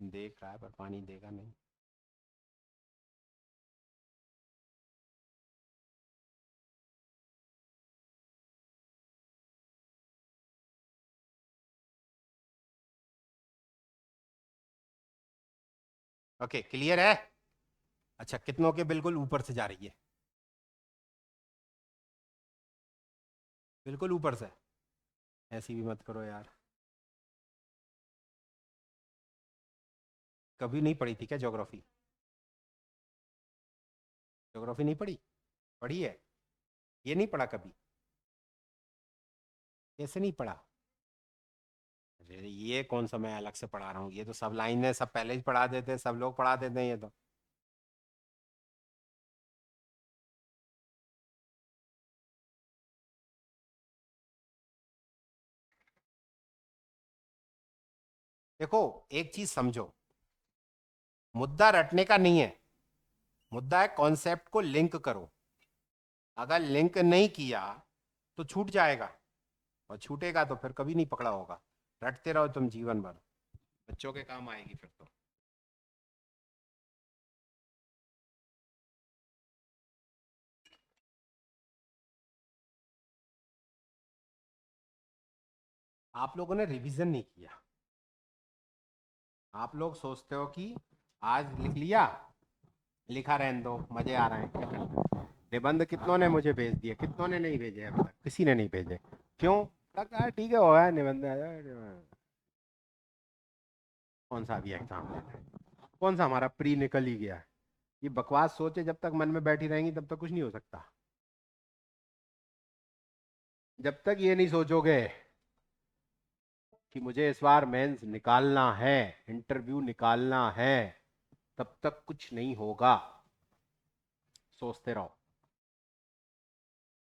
देख रहा है पर पानी देगा नहीं। ओके, क्लियर है? अच्छा, कितनों के बिल्कुल ऊपर से जा रही है? बिल्कुल ऊपर से? ऐसी भी मत करो यार। कभी नहीं पढ़ी थी क्या ज्योग्राफी? ज्योग्राफी नहीं पढ़ी? पढ़ी है? ये नहीं पढ़ा कभी? कैसे नहीं पढ़ा? अरे ये कौन सा मैं अलग से पढ़ा रहा हूँ, ये तो सब लाइनें सब पहले ही पढ़ा देते हैं, सब लोग पढ़ा देते हैं ये तो। देखो, एक चीज समझो, मुद्दा रटने का नहीं है, मुद्दा है कॉन्सेप्ट को लिंक करो। अगर लिंक नहीं किया तो छूट जाएगा। और छूटेगा तो फिर कभी नहीं पकड़ा होगा। रटते रहो तुम जीवन भर, बच्चों के काम आएगी फिर तो। आप लोगों ने रिवीजन नहीं किया। आप लोग सोचते हो कि आज लिख लिया, लिखा रहने दो, मजे आ रहे हैं, क्या करना है। निबंध कितनों ने मुझे भेज दिए, कितनों ने नहीं भेजे अभी तक, किसी ने नहीं भेजे। क्यों? लगा ठीक है, होगा निबंध कौन सा भी एग्जाम लेना है, कौन सा हमारा प्री निकल ही गया है। ये बकवास सोचे जब तक मन में बैठी रहेंगी तब तक कुछ नहीं हो सकता। जब तक ये नहीं सोचोगे कि मुझे इस बार मेंस निकालना है, इंटरव्यू निकालना है, तब तक कुछ नहीं होगा। सोचते रहो।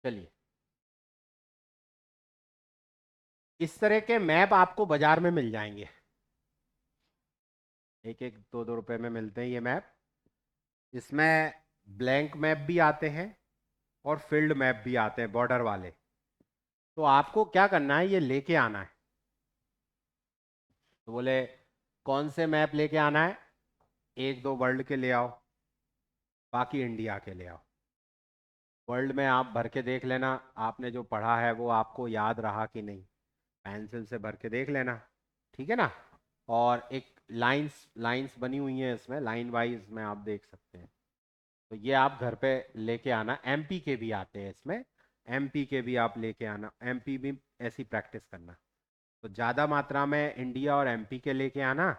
चलिए, इस तरह के मैप आपको बाजार में मिल जाएंगे, एक एक दो दो रुपए में मिलते हैं ये मैप। इसमें ब्लैंक मैप भी आते हैं और फील्ड मैप भी आते हैं, बॉर्डर वाले। तो आपको क्या करना है, ये लेके आना है। तो बोले कौन से मैप लेके आना है? एक दो वर्ल्ड के ले आओ, बाकी इंडिया के ले आओ। वर्ल्ड में आप भर के देख लेना, आपने जो पढ़ा है वो आपको याद रहा कि नहीं, पेंसिल से भर के देख लेना, ठीक है ना। और एक लाइंस लाइंस बनी हुई हैं इसमें, लाइन वाइज में आप देख सकते हैं। तो ये आप घर पे लेके आना। एमपी के भी आते हैं इसमें, एमपी के भी आप लेके आना, एमपी भी ऐसी प्रैक्टिस करना। तो ज़्यादा मात्रा में इंडिया और एमपी के लेके आना,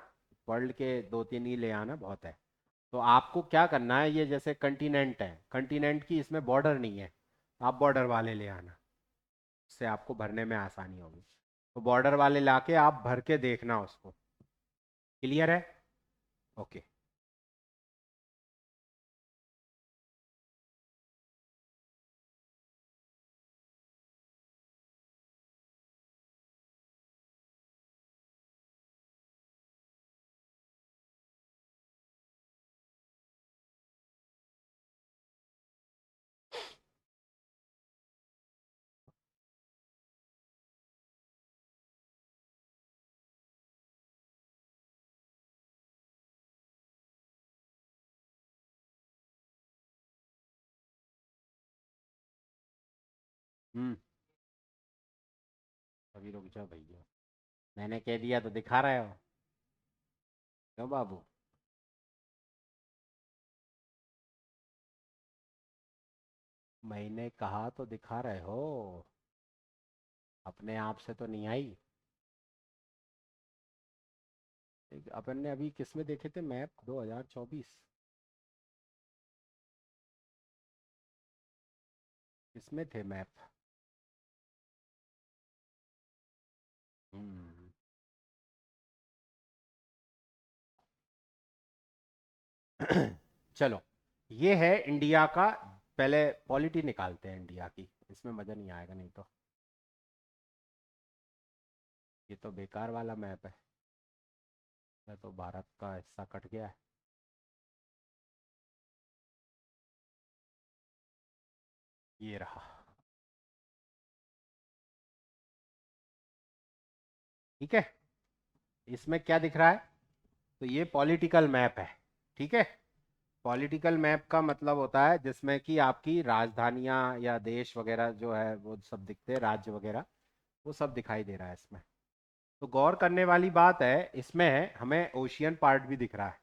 वर्ल्ड के दो तीन ही ले आना बहुत है। तो आपको क्या करना है, ये जैसे कंटिनेंट है, कंटिनेंट की इसमें बॉर्डर नहीं है, आप बॉर्डर वाले ले आना, उससे आपको भरने में आसानी होगी। तो बॉर्डर वाले लाके आप भर के देखना उसको। क्लियर है? ओके। अभी रुक जाओ भैया, मैंने कह दिया तो दिखा रहे हो, क्यों बाबू? मैंने कहा तो दिखा रहे हो, अपने आप से तो नहीं आई। अपन ने अभी किस में देखे थे मैप, 2024 किसमें थे मैप? हम्म। चलो, ये है इंडिया का। पहले पॉलिटी निकालते हैं इंडिया की, इसमें मजा नहीं आएगा नहीं तो। ये तो बेकार वाला मैप है, ये तो भारत का हिस्सा कट गया है। ये रहा, ठीक है। इसमें क्या दिख रहा है? तो ये पॉलिटिकल मैप है, ठीक है। पॉलिटिकल मैप का मतलब होता है जिसमें कि आपकी राजधानियां या देश वगैरह जो है वो सब दिखते हैं, राज्य वगैरह वो सब दिखाई दे रहा है इसमें। तो गौर करने वाली बात है, इसमें हमें ओशियन पार्ट भी दिख रहा है।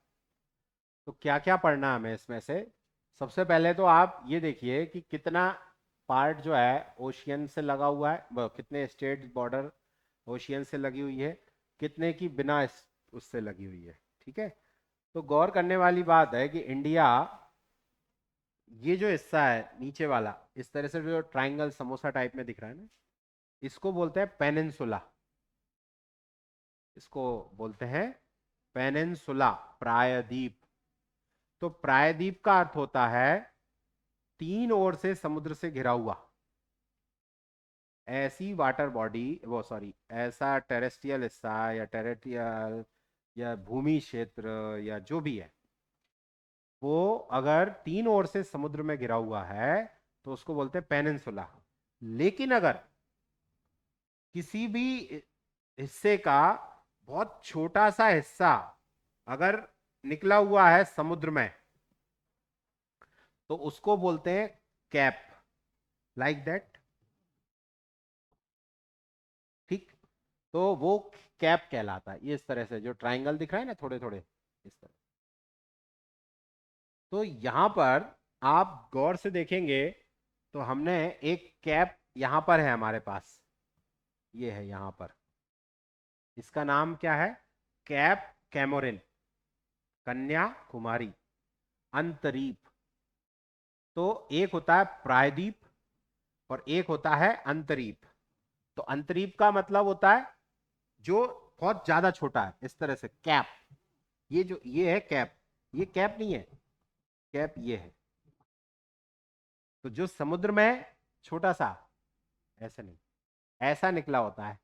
तो क्या क्या पढ़ना है हमें इसमें से? सबसे पहले तो आप ये देखिए कि कितना पार्ट जो है ओशियन से लगा हुआ है, कितने स्टेट बॉर्डर ओशियन से लगी हुई है, कितने की बिना उससे लगी हुई है, ठीक है। तो गौर करने वाली बात है कि इंडिया, ये जो हिस्सा है नीचे वाला, इस तरह से जो ट्रायंगल समोसा टाइप में दिख रहा है ना, इसको बोलते हैं पेनिनसुला। इसको बोलते हैं पेनिनसुला, प्रायद्वीप। तो प्रायद्वीप का अर्थ होता है तीन ओर से समुद्र से घिरा हुआ, ऐसी वाटर बॉडी, वो सॉरी, ऐसा टेरेस्ट्रियल हिस्सा या टेरेस्ट्रियल या भूमि क्षेत्र या जो भी है, वो अगर तीन ओर से समुद्र में घिरा हुआ है तो उसको बोलते हैं पेनिनसुला। लेकिन अगर किसी भी हिस्से का बहुत छोटा सा हिस्सा अगर निकला हुआ है समुद्र में, तो उसको बोलते हैं कैप, लाइक दैट। ठीक। तो वो कैप कहलाता है। ये इस तरह से जो ट्रायंगल दिख रहा है ना, थोड़े थोड़े इस तरह। तो यहां पर आप गौर से देखेंगे तो हमने एक कैप यहां पर है हमारे पास, ये है यहां पर। इसका नाम क्या है? कैप कैमोरिन, कन्याकुमारी, अंतरीप। तो एक होता है प्रायद्वीप और एक होता है अंतरीप। तो अंतरीप का मतलब होता है जो बहुत ज्यादा छोटा है, इस तरह से कैप। ये जो ये है कैप, ये कैप नहीं है, कैप ये है। तो जो समुद्र में है छोटा सा, ऐसा नहीं, ऐसा निकला होता है,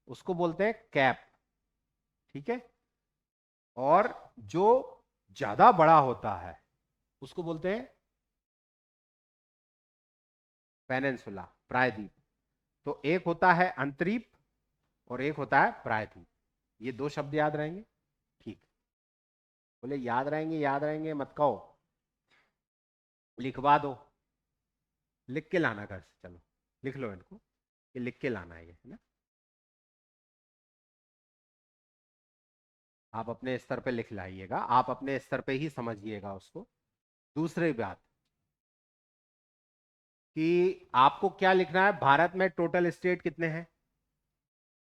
उसको बोलते हैं कैप। ठीक है। और जो ज्यादा बड़ा होता है उसको बोलते हैं पेनिनसुला, प्रायद्वीप। तो एक होता है अंतरीप और एक होता है प्रायद्वीप। ये दो शब्द याद रहेंगे। ठीक। बोले याद रहेंगे, याद रहेंगे मत कहो, लिखवा दो। लिख के लाना घर से, चलो लिख लो इनको, ये लिख के लाना है, ये है ना। आप अपने स्तर पे लिख लाइएगा, आप अपने स्तर पे ही समझिएगा उसको। दूसरी बात कि आपको क्या लिखना है, भारत में टोटल स्टेट कितने हैं?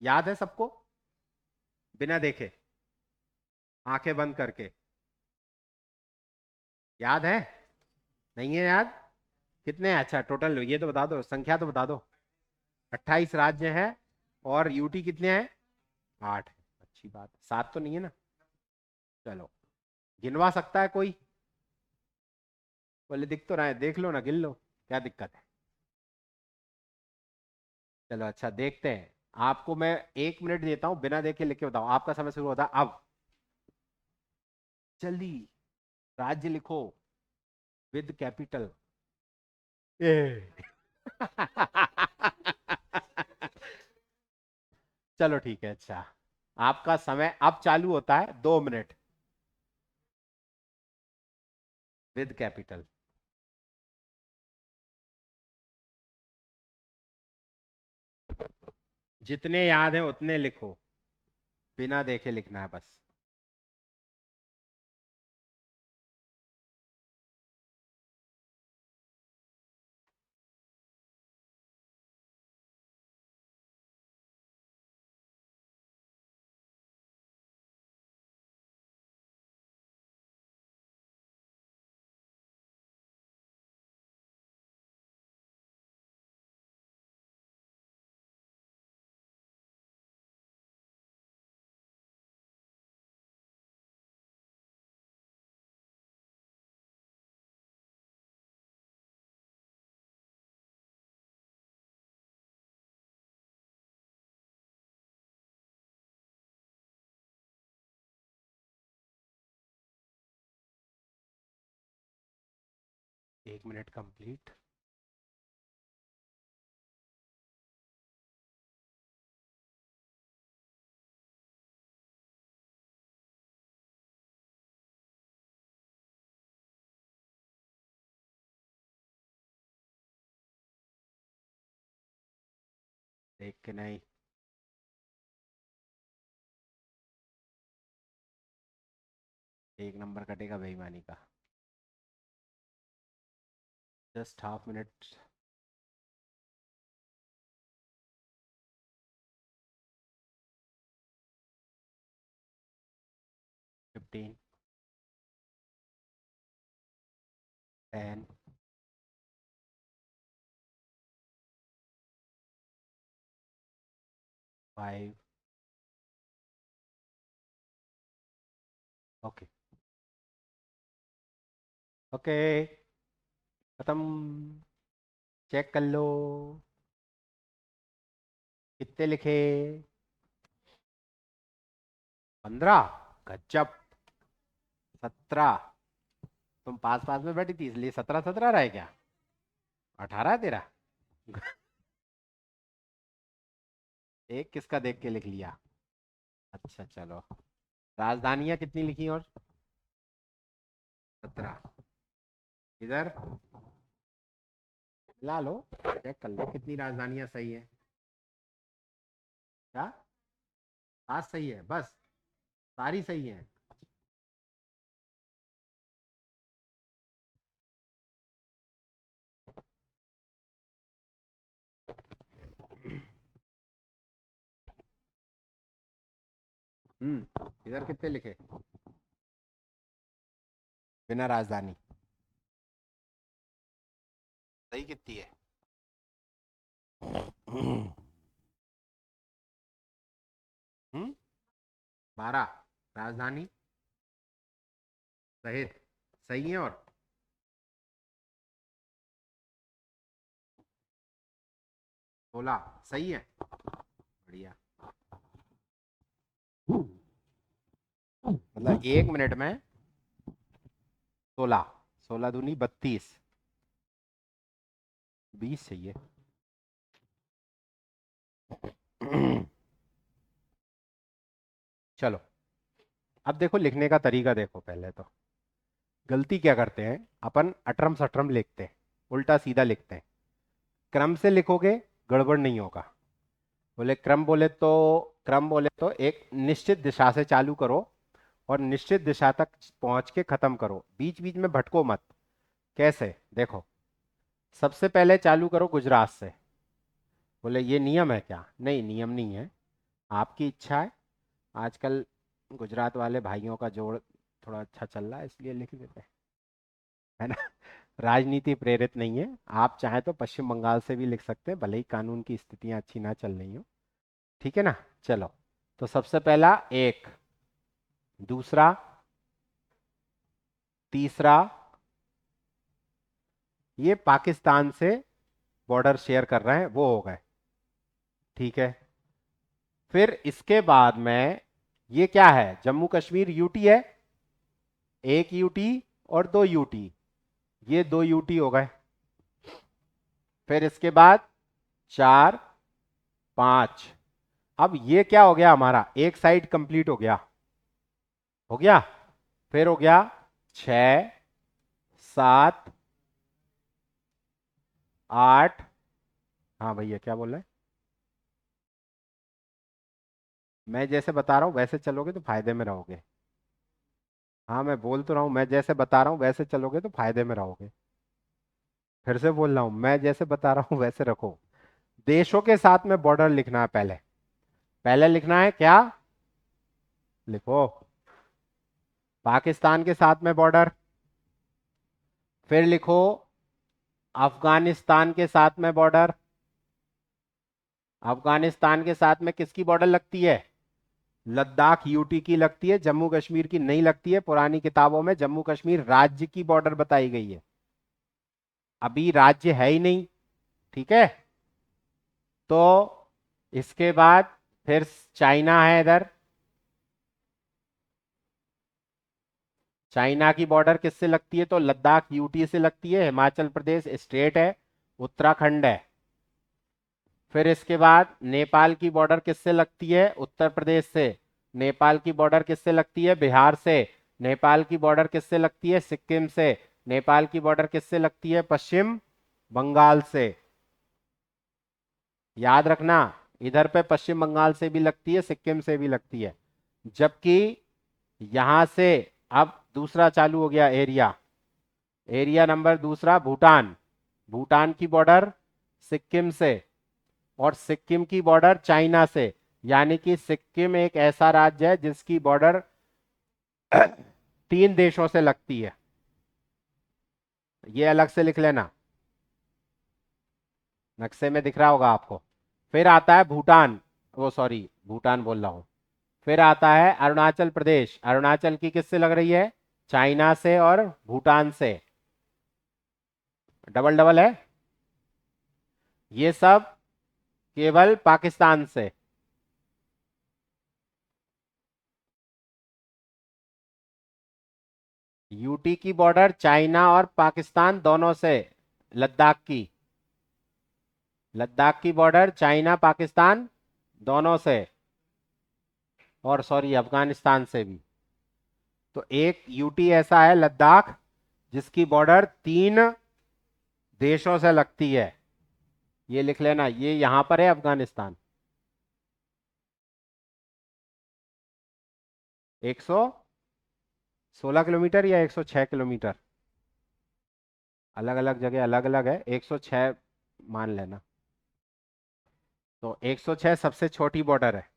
याद है सबको? बिना देखे, आंखें बंद करके। याद है? नहीं है याद? कितने हैं? अच्छा टोटल ये तो बता दो, संख्या तो बता दो। 28 राज्य हैं। और यूटी कितने हैं? 8 है। अच्छी बात, 7 तो नहीं है ना? चलो, गिनवा सकता है कोई? बोले दिख तो रहा है, देख लो ना, गिन लो, क्या दिक्कत है? चलो अच्छा, देखते हैं। आपको मैं 1 मिनट देता हूं, बिना देखे लिख के बताओ। आपका समय शुरू होता है अब। जल्दी। राज्य लिखो विद कैपिटल ए। चलो ठीक है, अच्छा। आपका समय अब चालू होता है, 2 मिनट। With capital. जितने याद है उतने लिखो, बिना देखे लिखना है बस। 1 मिनट कंप्लीट। देख के नहीं। 1 नंबर कटेगा बेईमानी का। Just half minute. 15, 10, 5। Okay. Okay, खत्म। चेक कर लो कितने लिखे। 15। गजब। 17। तुम पास पास में बैठी थी इसलिए 17 17 रहे क्या? 18 है तेरा। एक किसका देख के लिख लिया? अच्छा चलो, राजधानियां कितनी लिखी? और 17। इधर ला लो, चेक कर लो कितनी राजधानियां सही है। क्या? 7 सही है बस? सारी सही है? इधर कितने लिखे बिना राजधानी? सही कितनी है? हम्म 12 राजधानी सहित सही है। और 16 सही है। बढ़िया। मतलब 1 मिनट में 16, 16 दूनी 32, 20 चाहिए। चलो, अब देखो लिखने का तरीका देखो। पहले तो गलती क्या करते हैं अपन, अटरम सटरम लिखते हैं, उल्टा सीधा लिखते हैं। क्रम से लिखोगे गड़बड़ नहीं होगा। बोले क्रम, बोले तो एक निश्चित दिशा से चालू करो और निश्चित दिशा तक पहुंच के खत्म करो, बीच बीच में भटको मत। कैसे? देखो, सबसे पहले चालू करो गुजरात से। बोले ये नियम है क्या? नहीं, नियम नहीं है, आपकी इच्छा है। आजकल गुजरात वाले भाइयों का जोड़ थोड़ा अच्छा चल रहा है, इसलिए लिख देते हैं, है ना। राजनीति प्रेरित नहीं है। आप चाहें तो पश्चिम बंगाल से भी लिख सकते हैं, भले ही कानून की स्थितियां अच्छी ना चल रही हो। ठीक है ना। चलो, तो सबसे पहला एक, दूसरा, तीसरा, ये पाकिस्तान से बॉर्डर शेयर कर रहे हैं, वो हो गए। ठीक है। फिर इसके बाद में ये क्या है? जम्मू कश्मीर यूटी है, एक यूटी और दो यूटी, ये दो यूटी हो गए। फिर इसके बाद 4, 5। अब ये क्या हो गया? हमारा एक साइड कंप्लीट हो गया, हो गया। फिर हो गया 6, 7, 8। हाँ भैया क्या बोल रहे हैं? मैं जैसे बता रहा हूं वैसे चलोगे तो फायदे में रहोगे। हाँ मैं बोल तो रहा हूं, मैं जैसे बता रहा हूं वैसे चलोगे तो फायदे में रहोगे। फिर से बोल रहा हूं, मैं जैसे बता रहा हूं वैसे रखो। देशों के साथ में बॉर्डर लिखना है पहले। पहले लिखना है क्या? लिखो, पाकिस्तान के साथ में बॉर्डर। फिर लिखो अफगानिस्तान के साथ में बॉर्डर। अफगानिस्तान के साथ में किसकी बॉर्डर लगती है? लद्दाख यूटी की लगती है, जम्मू कश्मीर की नहीं लगती है। पुरानी किताबों में जम्मू कश्मीर राज्य की बॉर्डर बताई गई है, अभी राज्य है ही नहीं। ठीक है। तो इसके बाद फिर चाइना है इधर। चाइना की बॉर्डर किससे लगती है? तो लद्दाख यूटी से लगती है, हिमाचल प्रदेश स्टेट है, उत्तराखंड है। फिर इसके बाद नेपाल की बॉर्डर किससे लगती है? उत्तर प्रदेश से। नेपाल की बॉर्डर किससे लगती है? बिहार से। नेपाल की बॉर्डर किससे लगती है? सिक्किम से। नेपाल की बॉर्डर किससे लगती है? पश्चिम बंगाल से। याद रखना, इधर पे पश्चिम बंगाल से भी लगती है, सिक्किम से भी लगती है। जबकि यहां से अब दूसरा चालू हो गया एरिया। एरिया नंबर दूसरा, भूटान। भूटान की बॉर्डर सिक्किम से, और सिक्किम की बॉर्डर चाइना से। यानी कि सिक्किम एक ऐसा राज्य है जिसकी बॉर्डर 3 देशों से लगती है। ये अलग से लिख लेना, नक्शे में दिख रहा होगा आपको। फिर आता है भूटान, वो सॉरी भूटान बोल रहा हूं। फिर आता है अरुणाचल प्रदेश। अरुणाचल की किससे लग रही है? चाइना से और भूटान से। डबल डबल है ये सब, केवल पाकिस्तान से। यूटी की बॉर्डर चाइना और पाकिस्तान दोनों से। लद्दाख की, लद्दाख की बॉर्डर चाइना पाकिस्तान दोनों से, और सॉरी अफगानिस्तान से भी। तो एक यूटी ऐसा है लद्दाख जिसकी बॉर्डर 3 देशों से लगती है। ये लिख लेना, ये यहां पर है अफगानिस्तान। 116 किलोमीटर या 106 किलोमीटर, अलग अलग जगह अलग अलग है, 106 मान लेना। तो 106 सबसे छोटी बॉर्डर है।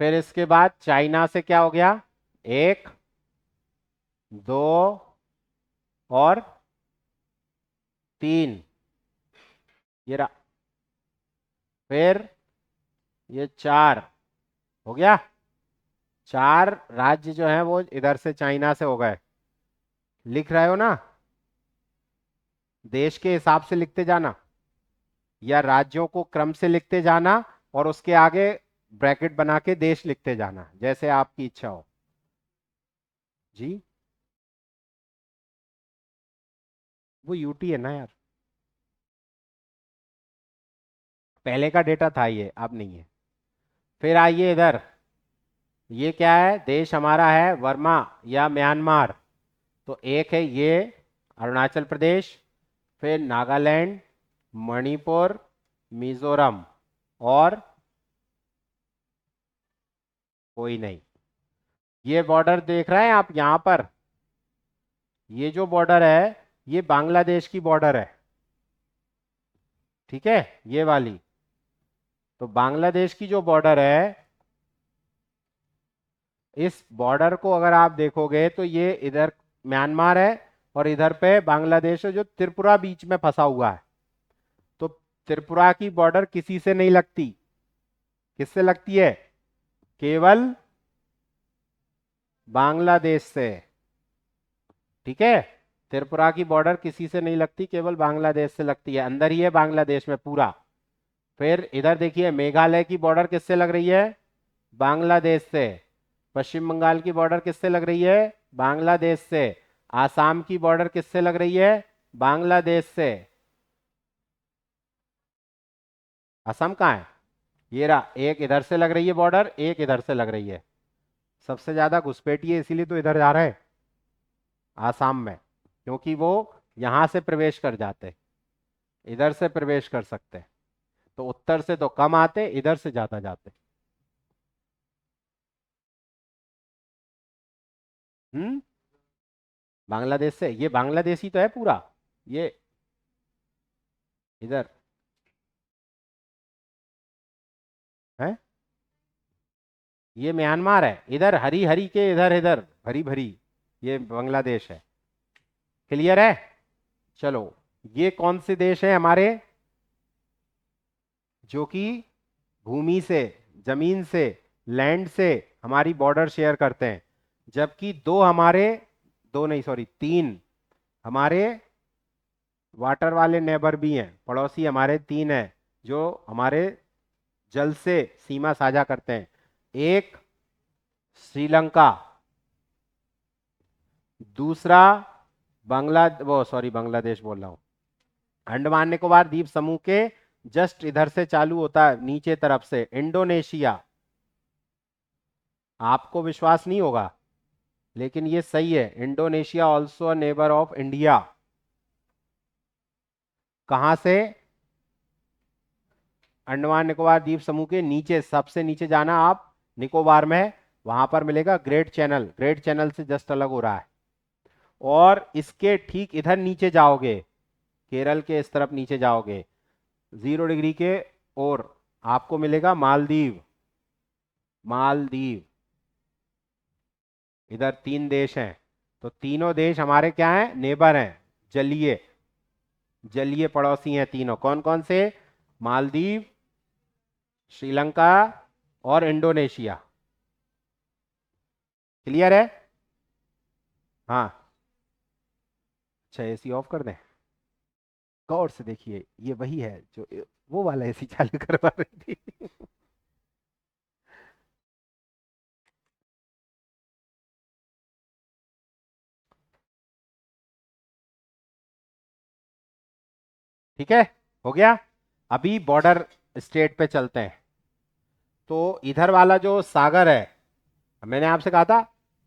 फिर इसके बाद चाइना से क्या हो गया, 1, 2 और 3, ये रहा। फिर ये 4 हो गया। 4 राज्य जो है वो इधर से चाइना से हो गए। लिख रहे हो ना, देश के हिसाब से लिखते जाना या राज्यों को क्रम से लिखते जाना, और उसके आगे ब्रैकेट बना के देश लिखते जाना, जैसे आपकी इच्छा हो। जी, वो यूटी है ना यार, पहले का डेटा था ये, अब नहीं है। फिर आइए इधर, ये क्या है, देश हमारा है वर्मा या म्यांमार। तो एक है ये अरुणाचल प्रदेश, फिर नागालैंड, मणिपुर, मिजोरम, और कोई नहीं। ये बॉर्डर देख रहे हैं आप यहां पर, ये जो बॉर्डर है ये बांग्लादेश की बॉर्डर है, ठीक है, ये वाली। तो बांग्लादेश की जो बॉर्डर है, इस बॉर्डर को अगर आप देखोगे तो ये इधर म्यांमार है और इधर पे बांग्लादेश है, जो त्रिपुरा बीच में फंसा हुआ है। तो त्रिपुरा की बॉर्डर किसी से नहीं लगती, किससे लगती है, केवल बांग्लादेश से, ठीक है। त्रिपुरा की बॉर्डर किसी से नहीं लगती, केवल बांग्लादेश से लगती है, अंदर ही है बांग्लादेश में पूरा। फिर इधर देखिए, मेघालय की बॉर्डर किससे लग रही है, बांग्लादेश से। पश्चिम बंगाल की बॉर्डर किससे लग रही है, बांग्लादेश से। आसाम की बॉर्डर किससे लग रही है, बांग्लादेश से। असम कहाँ है, ये रहा, एक इधर से लग रही है बॉर्डर, एक इधर से लग रही है। सबसे ज्यादा घुसपैठिए इसीलिए तो इधर जा रहे हैं, आसाम में, क्योंकि वो यहां से प्रवेश कर जाते, इधर से प्रवेश कर सकते। तो उत्तर से तो कम आते, इधर से ज्यादा जाते। हम्म, बांग्लादेश से, ये बांग्लादेशी तो है पूरा, ये इधर है, ये म्यांमार है, इधर हरी हरी के इधर इधर भरी भरी, ये बांग्लादेश है। क्लियर है। चलो, ये कौन से देश हैं हमारे, जो कि भूमि से, जमीन से, लैंड से हमारी बॉर्डर शेयर करते हैं, जबकि दो हमारे, दो नहीं सॉरी 3 हमारे वाटर वाले नेबर भी हैं, पड़ोसी हमारे 3 हैं जो हमारे जल से सीमा साझा करते हैं। एक श्रीलंका, दूसरा वो सॉरी बांग्लादेश बोल रहा हूं, अंडमान निकोबार द्वीप समूह के जस्ट इधर से चालू होता है नीचे तरफ से इंडोनेशिया। आपको विश्वास नहीं होगा, लेकिन ये सही है, Indonesia also a neighbour of India. कहां से, अंडमान निकोबार द्वीप समूह के नीचे, सबसे नीचे जाना आप, निकोबार में, वहां पर मिलेगा ग्रेट चैनल, ग्रेट चैनल से जस्ट अलग हो रहा है। और इसके ठीक इधर नीचे जाओगे, केरल के इस तरफ नीचे जाओगे 0 डिग्री के, और आपको मिलेगा मालदीव, मालदीव। इधर 3 देश हैं, तो तीनों देश हमारे क्या हैं, नेबर हैं, जलीय, जलीय पड़ोसी हैं तीनों। कौन कौन से, मालदीव, श्रीलंका और इंडोनेशिया। क्लियर है। हाँ, अच्छा एसी ऑफ कर दें, गौर से देखिए, ये वही है जो वो वाला एसी चालू करवा रही थी। ठीक है, हो गया। अभी बॉर्डर स्टेट पे चलते हैं। तो इधर वाला जो सागर है, मैंने आपसे कहा था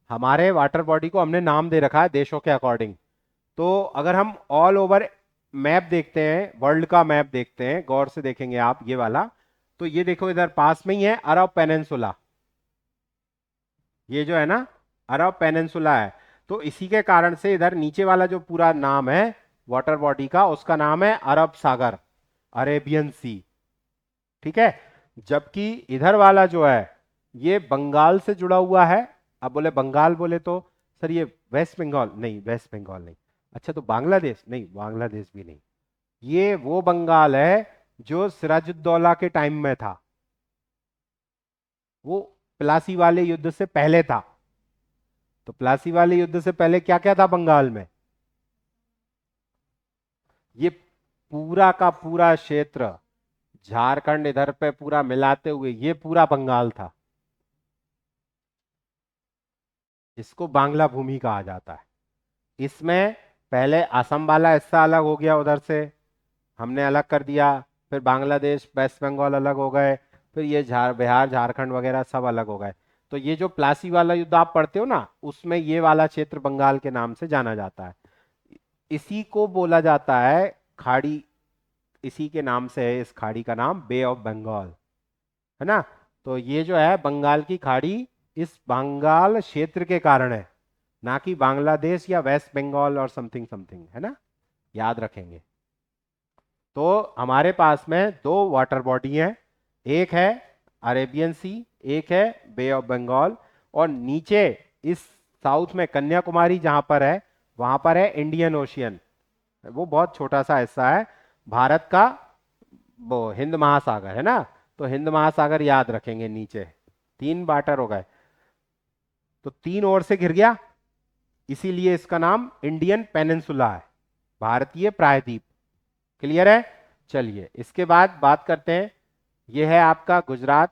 हमारे वाटर बॉडी को हमने नाम दे रखा है देशों के अकॉर्डिंग। तो अगर हम ऑल ओवर मैप देखते हैं, वर्ल्ड का मैप देखते हैं, गौर से देखेंगे आप ये वाला, तो ये देखो इधर पास में ही है अरब पेनिनसुला। ये जो है ना अरब पेनिनसुला है। तो इसी के कारण से इधर नीचे वाला जो पूरा नाम है वाटर बॉडी का, उसका नाम है अरब सागर, अरेबियन सी। ठीक है। जबकि इधर वाला जो है ये बंगाल से जुड़ा हुआ है। अब बोले बंगाल बोले तो सर ये वेस्ट बंगाल नहीं, वेस्ट बंगाल नहीं। अच्छा तो बांग्लादेश नहीं, बांग्लादेश भी नहीं। ये वो बंगाल है जो सिराजुद्दौला के टाइम में था, वो प्लासी वाले युद्ध से पहले था। तो प्लासी वाले युद्ध से पहले क्या क्या था बंगाल में? ये पूरा का पूरा क्षेत्र, झारखंड इधर पे पूरा मिलाते हुए ये पूरा बंगाल था। इसको बांग्ला भूमि कहा जाता है। इसमें पहले असम वाला हिस्सा अलग हो गया, उधर से हमने अलग कर दिया। फिर बांग्लादेश वेस्ट बंगाल अलग हो गए। फिर ये बिहार झारखंड वगैरह सब अलग हो गए। तो ये जो प्लासी वाला युद्ध आप पढ़ते हो ना, उसमें ये वाला क्षेत्र बंगाल के नाम से जाना जाता है। इसी को बोला जाता है खाड़ी, इसी के नाम से है इस खाड़ी का नाम बे ऑफ बंगाल, है ना। तो ये जो है बंगाल की खाड़ी इस बंगाल क्षेत्र के कारण है, ना कि बांग्लादेश या वेस्ट बंगाल और समथिंग समथिंग, है ना। याद रखेंगे। तो हमारे पास में दो वाटर बॉडी हैं, एक है अरेबियन सी, एक है बे ऑफ बंगाल। और नीचे इस साउथ में कन्याकुमारी जहां पर है, वहां पर है इंडियन ओशियन। वो बहुत छोटा सा हिस्सा है भारत का, वो हिंद महासागर है ना। तो हिंद महासागर याद रखेंगे नीचे। तीन वाटर हो गए, तो तीन ओर से घिर गया, इसीलिए इसका नाम इंडियन पेनिनसुला है, भारतीय प्रायद्वीप। क्लियर है। चलिए इसके बाद बात करते हैं। यह है आपका गुजरात,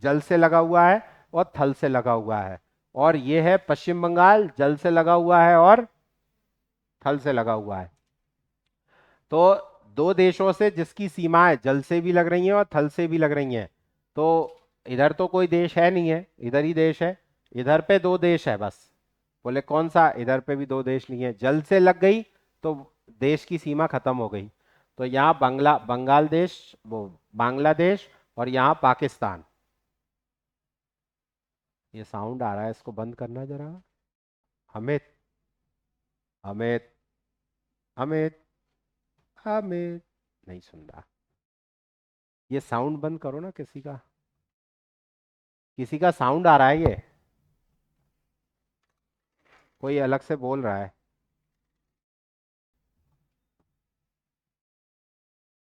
जल से लगा हुआ है और थल से लगा हुआ है। और यह है पश्चिम बंगाल, जल से लगा हुआ है और थल से लगा हुआ है। तो दो देशों से जिसकी सीमाएं जल से भी लग रही हैं और थल से भी लग रही हैं। तो इधर तो कोई देश है नहीं है, इधर ही देश है। इधर पे दो देश है बस। बोले कौन सा? इधर पे भी दो देश नहीं है। जल से लग गई तो देश की सीमा खत्म हो गई। तो यहाँ बंगाल देश, वो बांग्लादेश, और यहाँ पाकिस्तान। ये साउंड आ रहा है, इसको बंद करना जरा। अमित, अमित, अमित, अमित, नहीं सुन रहा। ये साउंड बंद करो ना किसी का, किसी का साउंड आ रहा है ये, कोई अलग से बोल रहा है।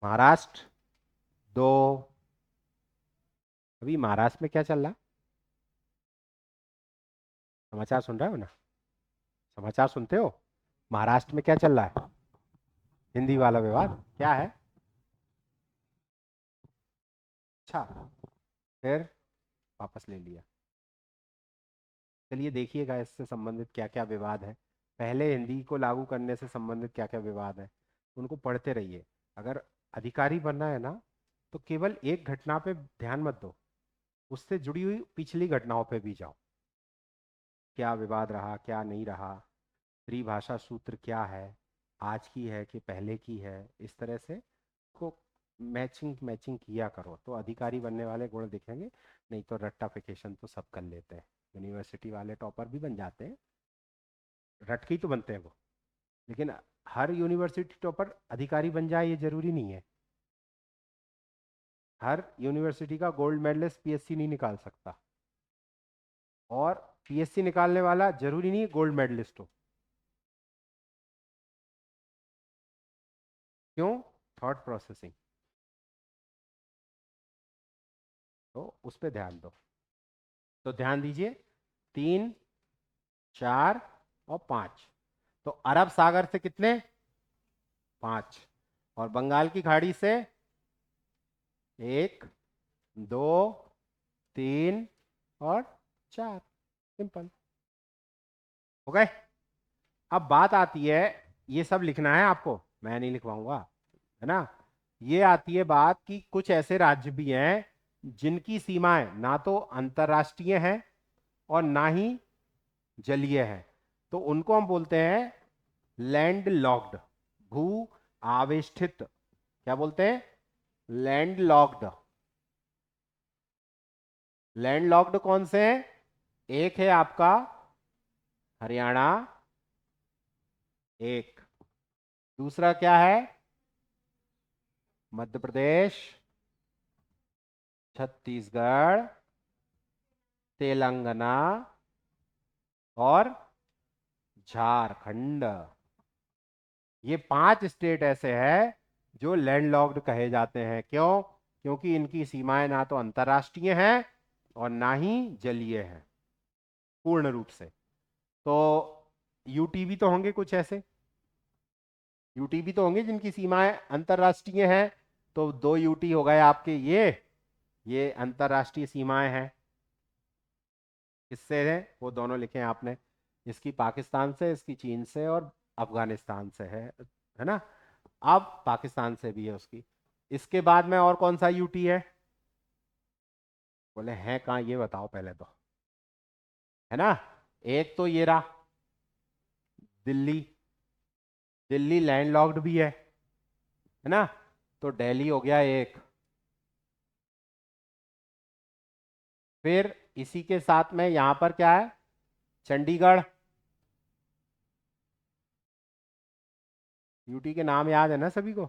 महाराष्ट्र दो। अभी महाराष्ट्र में क्या चल रहा? समाचार सुन रहे हो ना? समाचार सुनते हो? महाराष्ट्र में क्या चल रहा है? हिंदी वाला विवाद क्या है? अच्छा, फिर वापस ले लिया। चलिए देखिएगा इससे संबंधित क्या क्या विवाद है, पहले हिंदी को लागू करने से संबंधित क्या क्या विवाद है, उनको पढ़ते रहिए। अगर अधिकारी बनना है ना, तो केवल एक घटना पे ध्यान मत दो, उससे जुड़ी हुई पिछली घटनाओं पे भी जाओ। क्या विवाद रहा, क्या नहीं रहा, त्रिभाषा सूत्र क्या है, आज की है कि पहले की है, इस तरह से को मैचिंग मैचिंग किया करो, तो अधिकारी बनने वाले गुण दिखेंगे। नहीं तो रट्टाफिकेशन तो सब कर लेते हैं, यूनिवर्सिटी वाले टॉपर भी बन जाते हैं, रट के ही तो बनते हैं वो। लेकिन हर यूनिवर्सिटी टॉपर अधिकारी बन जाए ये जरूरी नहीं है। हर यूनिवर्सिटी का गोल्ड मेडलिस्ट पीएससी नहीं निकाल सकता, और पीएससी निकालने वाला जरूरी नहीं गोल्ड मेडलिस्ट हो। क्यों? थॉट प्रोसेसिंग, तो उस पर ध्यान दो। तो ध्यान दीजिए, तीन, चार और पांच। तो अरब सागर से कितने? पांच। और बंगाल की खाड़ी से एक, दो, तीन और चार। सिंपल हो गए। अब बात आती है, ये सब लिखना है आपको, मैं नहीं लिखवाऊंगा, है ना। ये आती है बात कि कुछ ऐसे राज्य भी हैं जिनकी सीमाएं ना तो अंतरराष्ट्रीय हैं और ना ही जलीय है, तो उनको हम बोलते हैं लैंड लॉक्ड, भू आवेष्टित। क्या बोलते हैं? Land locked. लैंड लॉक्ड कौन से हैं? एक है आपका हरियाणा, एक दूसरा क्या है? मध्य प्रदेश, छत्तीसगढ़, तेलंगाना और झारखंड। ये 5 स्टेट ऐसे हैं जो लैंडलॉक्ड कहे जाते हैं। क्यों? क्योंकि इनकी सीमाएं ना तो अंतरराष्ट्रीय हैं और ना ही जलीय हैं पूर्ण रूप से। तो यूटी भी तो होंगे कुछ ऐसे, यूटी भी तो होंगे जिनकी सीमाएं अंतरराष्ट्रीय हैं। तो 2 यूटी हो गए आपके, ये अंतरराष्ट्रीय सीमाएं हैं। किससे है? वो दोनों लिखे हैं आपने, इसकी पाकिस्तान से, इसकी चीन से और अफगानिस्तान से है ना। अब पाकिस्तान से भी है उसकी। इसके बाद में और कौन सा यूटी है? बोले हैं कहाँ, ये बताओ पहले तो, है ना। एक तो ये रहा दिल्ली, दिल्ली लैंडलॉक्ड भी है ना। तो दिल्ली हो गया एक। फिर इसी के साथ में यहां पर क्या है? चंडीगढ़। यूटी के नाम याद है ना सभी को?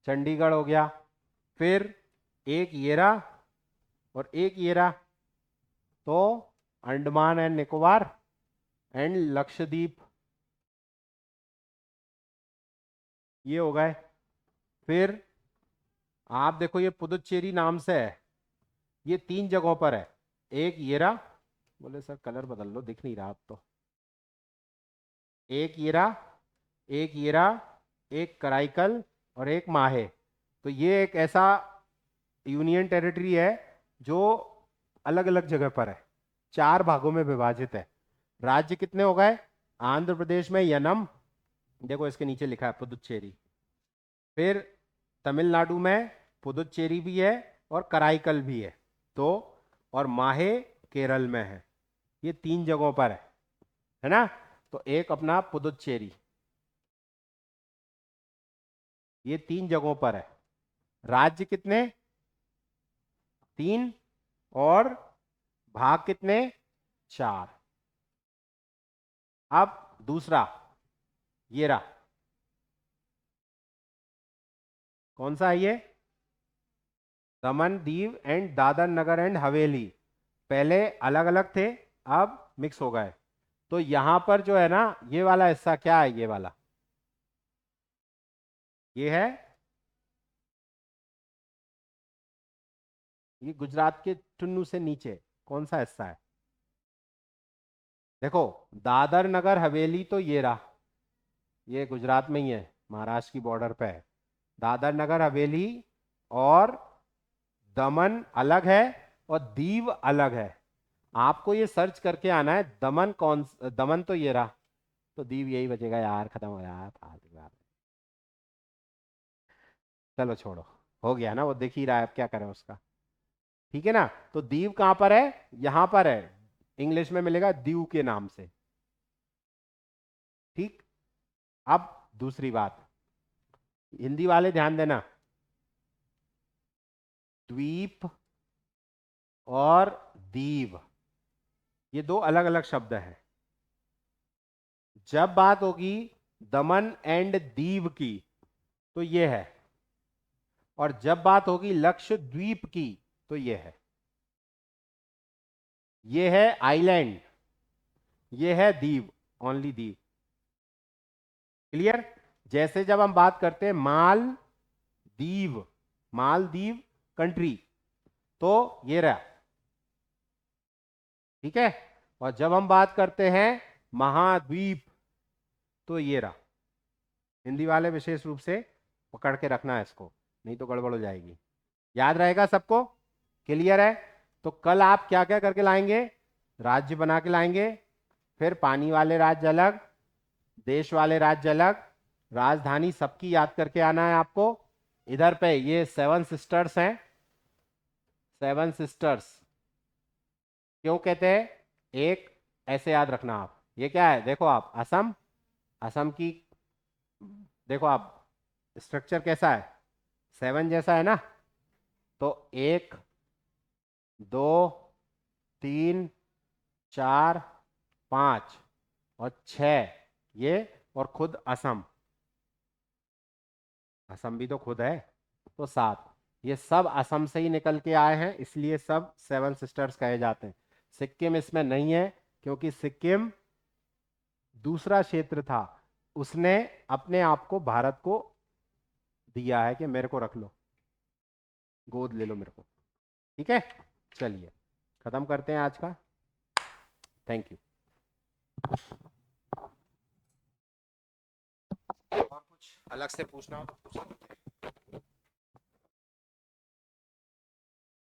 चंडीगढ़ हो गया। फिर एक ये रहा और एक ये रहा, तो अंडमान एंड निकोबार एंड लक्षद्वीप, ये हो गए। फिर आप देखो ये पुदुचेरी नाम से है, ये 3 जगहों पर है। एक ये रहा, बोले सर कलर बदल लो, दिख नहीं रहा अब तो। एक ये रहा, एक ये रहा, एक कराईकल और एक माहे। तो ये एक ऐसा यूनियन टेरिटरी है जो अलग अलग जगह पर है, 4 भागों में विभाजित है। राज्य कितने हो गए? आंध्र प्रदेश में यनम, देखो इसके नीचे लिखा है पुदुचेरी। फिर तमिलनाडु में पुदुचेरी भी है और कराईकल भी है, तो और माहे केरल में है। ये 3 जगहों पर है ना। तो एक अपना पुदुचेरी, ये 3 जगहों पर है। राज्य कितने? 3 और भाग कितने? 4। अब दूसरा ये रहा, कौन सा है ये? Daman Diu and Dadar Nagar and हवेली। पहले अलग अलग थे, अब मिक्स हो गए। तो यहां पर जो है ना, ये वाला हिस्सा क्या है? ये वाला, ये है, ये गुजरात के टुन्नू से नीचे कौन सा हिस्सा है? देखो, दादर नगर हवेली तो ये रहा, ये गुजरात में ही है, महाराष्ट्र की बॉर्डर पे है। दादर नगर हवेली और दमन अलग है और दीव अलग है। आपको ये सर्च करके आना है, दमन कौन, दमन तो ये रहा, तो दीव यही बचेगा यार, खत्म हो गया फालतू बात। चलो छोड़ो, हो गया ना, वो दिख ही रहा है, अब क्या करें उसका। ठीक है ना। तो दीव कहां पर है? यहां पर है, इंग्लिश में मिलेगा दीव के नाम से। ठीक। अब दूसरी बात, हिंदी वाले ध्यान देना, द्वीप और दीव, ये 2 अलग अलग शब्द हैं। जब बात होगी दमन एंड दीव की, तो ये है, और जब बात होगी लक्षद्वीप की, तो ये है। ये है आइलैंड, ये है दीव, ओनली दीव। क्लियर? जैसे जब हम बात करते हैं मालदीव, मालदीव कंट्री, तो ये रहा, ठीक है। और जब हम बात करते हैं महाद्वीप, तो ये रहा। हिंदी वाले विशेष रूप से पकड़ के रखना है इसको, नहीं तो गड़बड़ हो जाएगी। याद रहेगा सबको? क्लियर है? तो कल आप क्या क्या करके लाएंगे? राज्य बना के लाएंगे, फिर पानी वाले राज्य अलग, देश वाले राज्य अलग, राजधानी सबकी याद करके आना है आपको। इधर पे ये 7 सिस्टर्स हैं, सेवन सिस्टर्स क्यों कहते हैं? एक, ऐसे याद रखना आप, ये क्या है देखो आप, असम, असम की, देखो आप स्ट्रक्चर कैसा है, सेवन जैसा है ना, तो एक, दो, तीन, चार, पाँच और छ, ये, और खुद असम, असम भी तो खुद है, तो सात, ये सब असम से ही निकल के आए हैं, इसलिए सब सेवन सिस्टर्स कहे जाते हैं। सिक्किम इसमें नहीं है, क्योंकि सिक्किम दूसरा क्षेत्र था, उसने अपने आप को भारत को दिया है कि मेरे को रख लो, गोद ले लो मेरे को। ठीक है, चलिए खत्म करते हैं आज का। Thank you. और कुछ अलग से पूछना हो तो पूछ सकते हैं।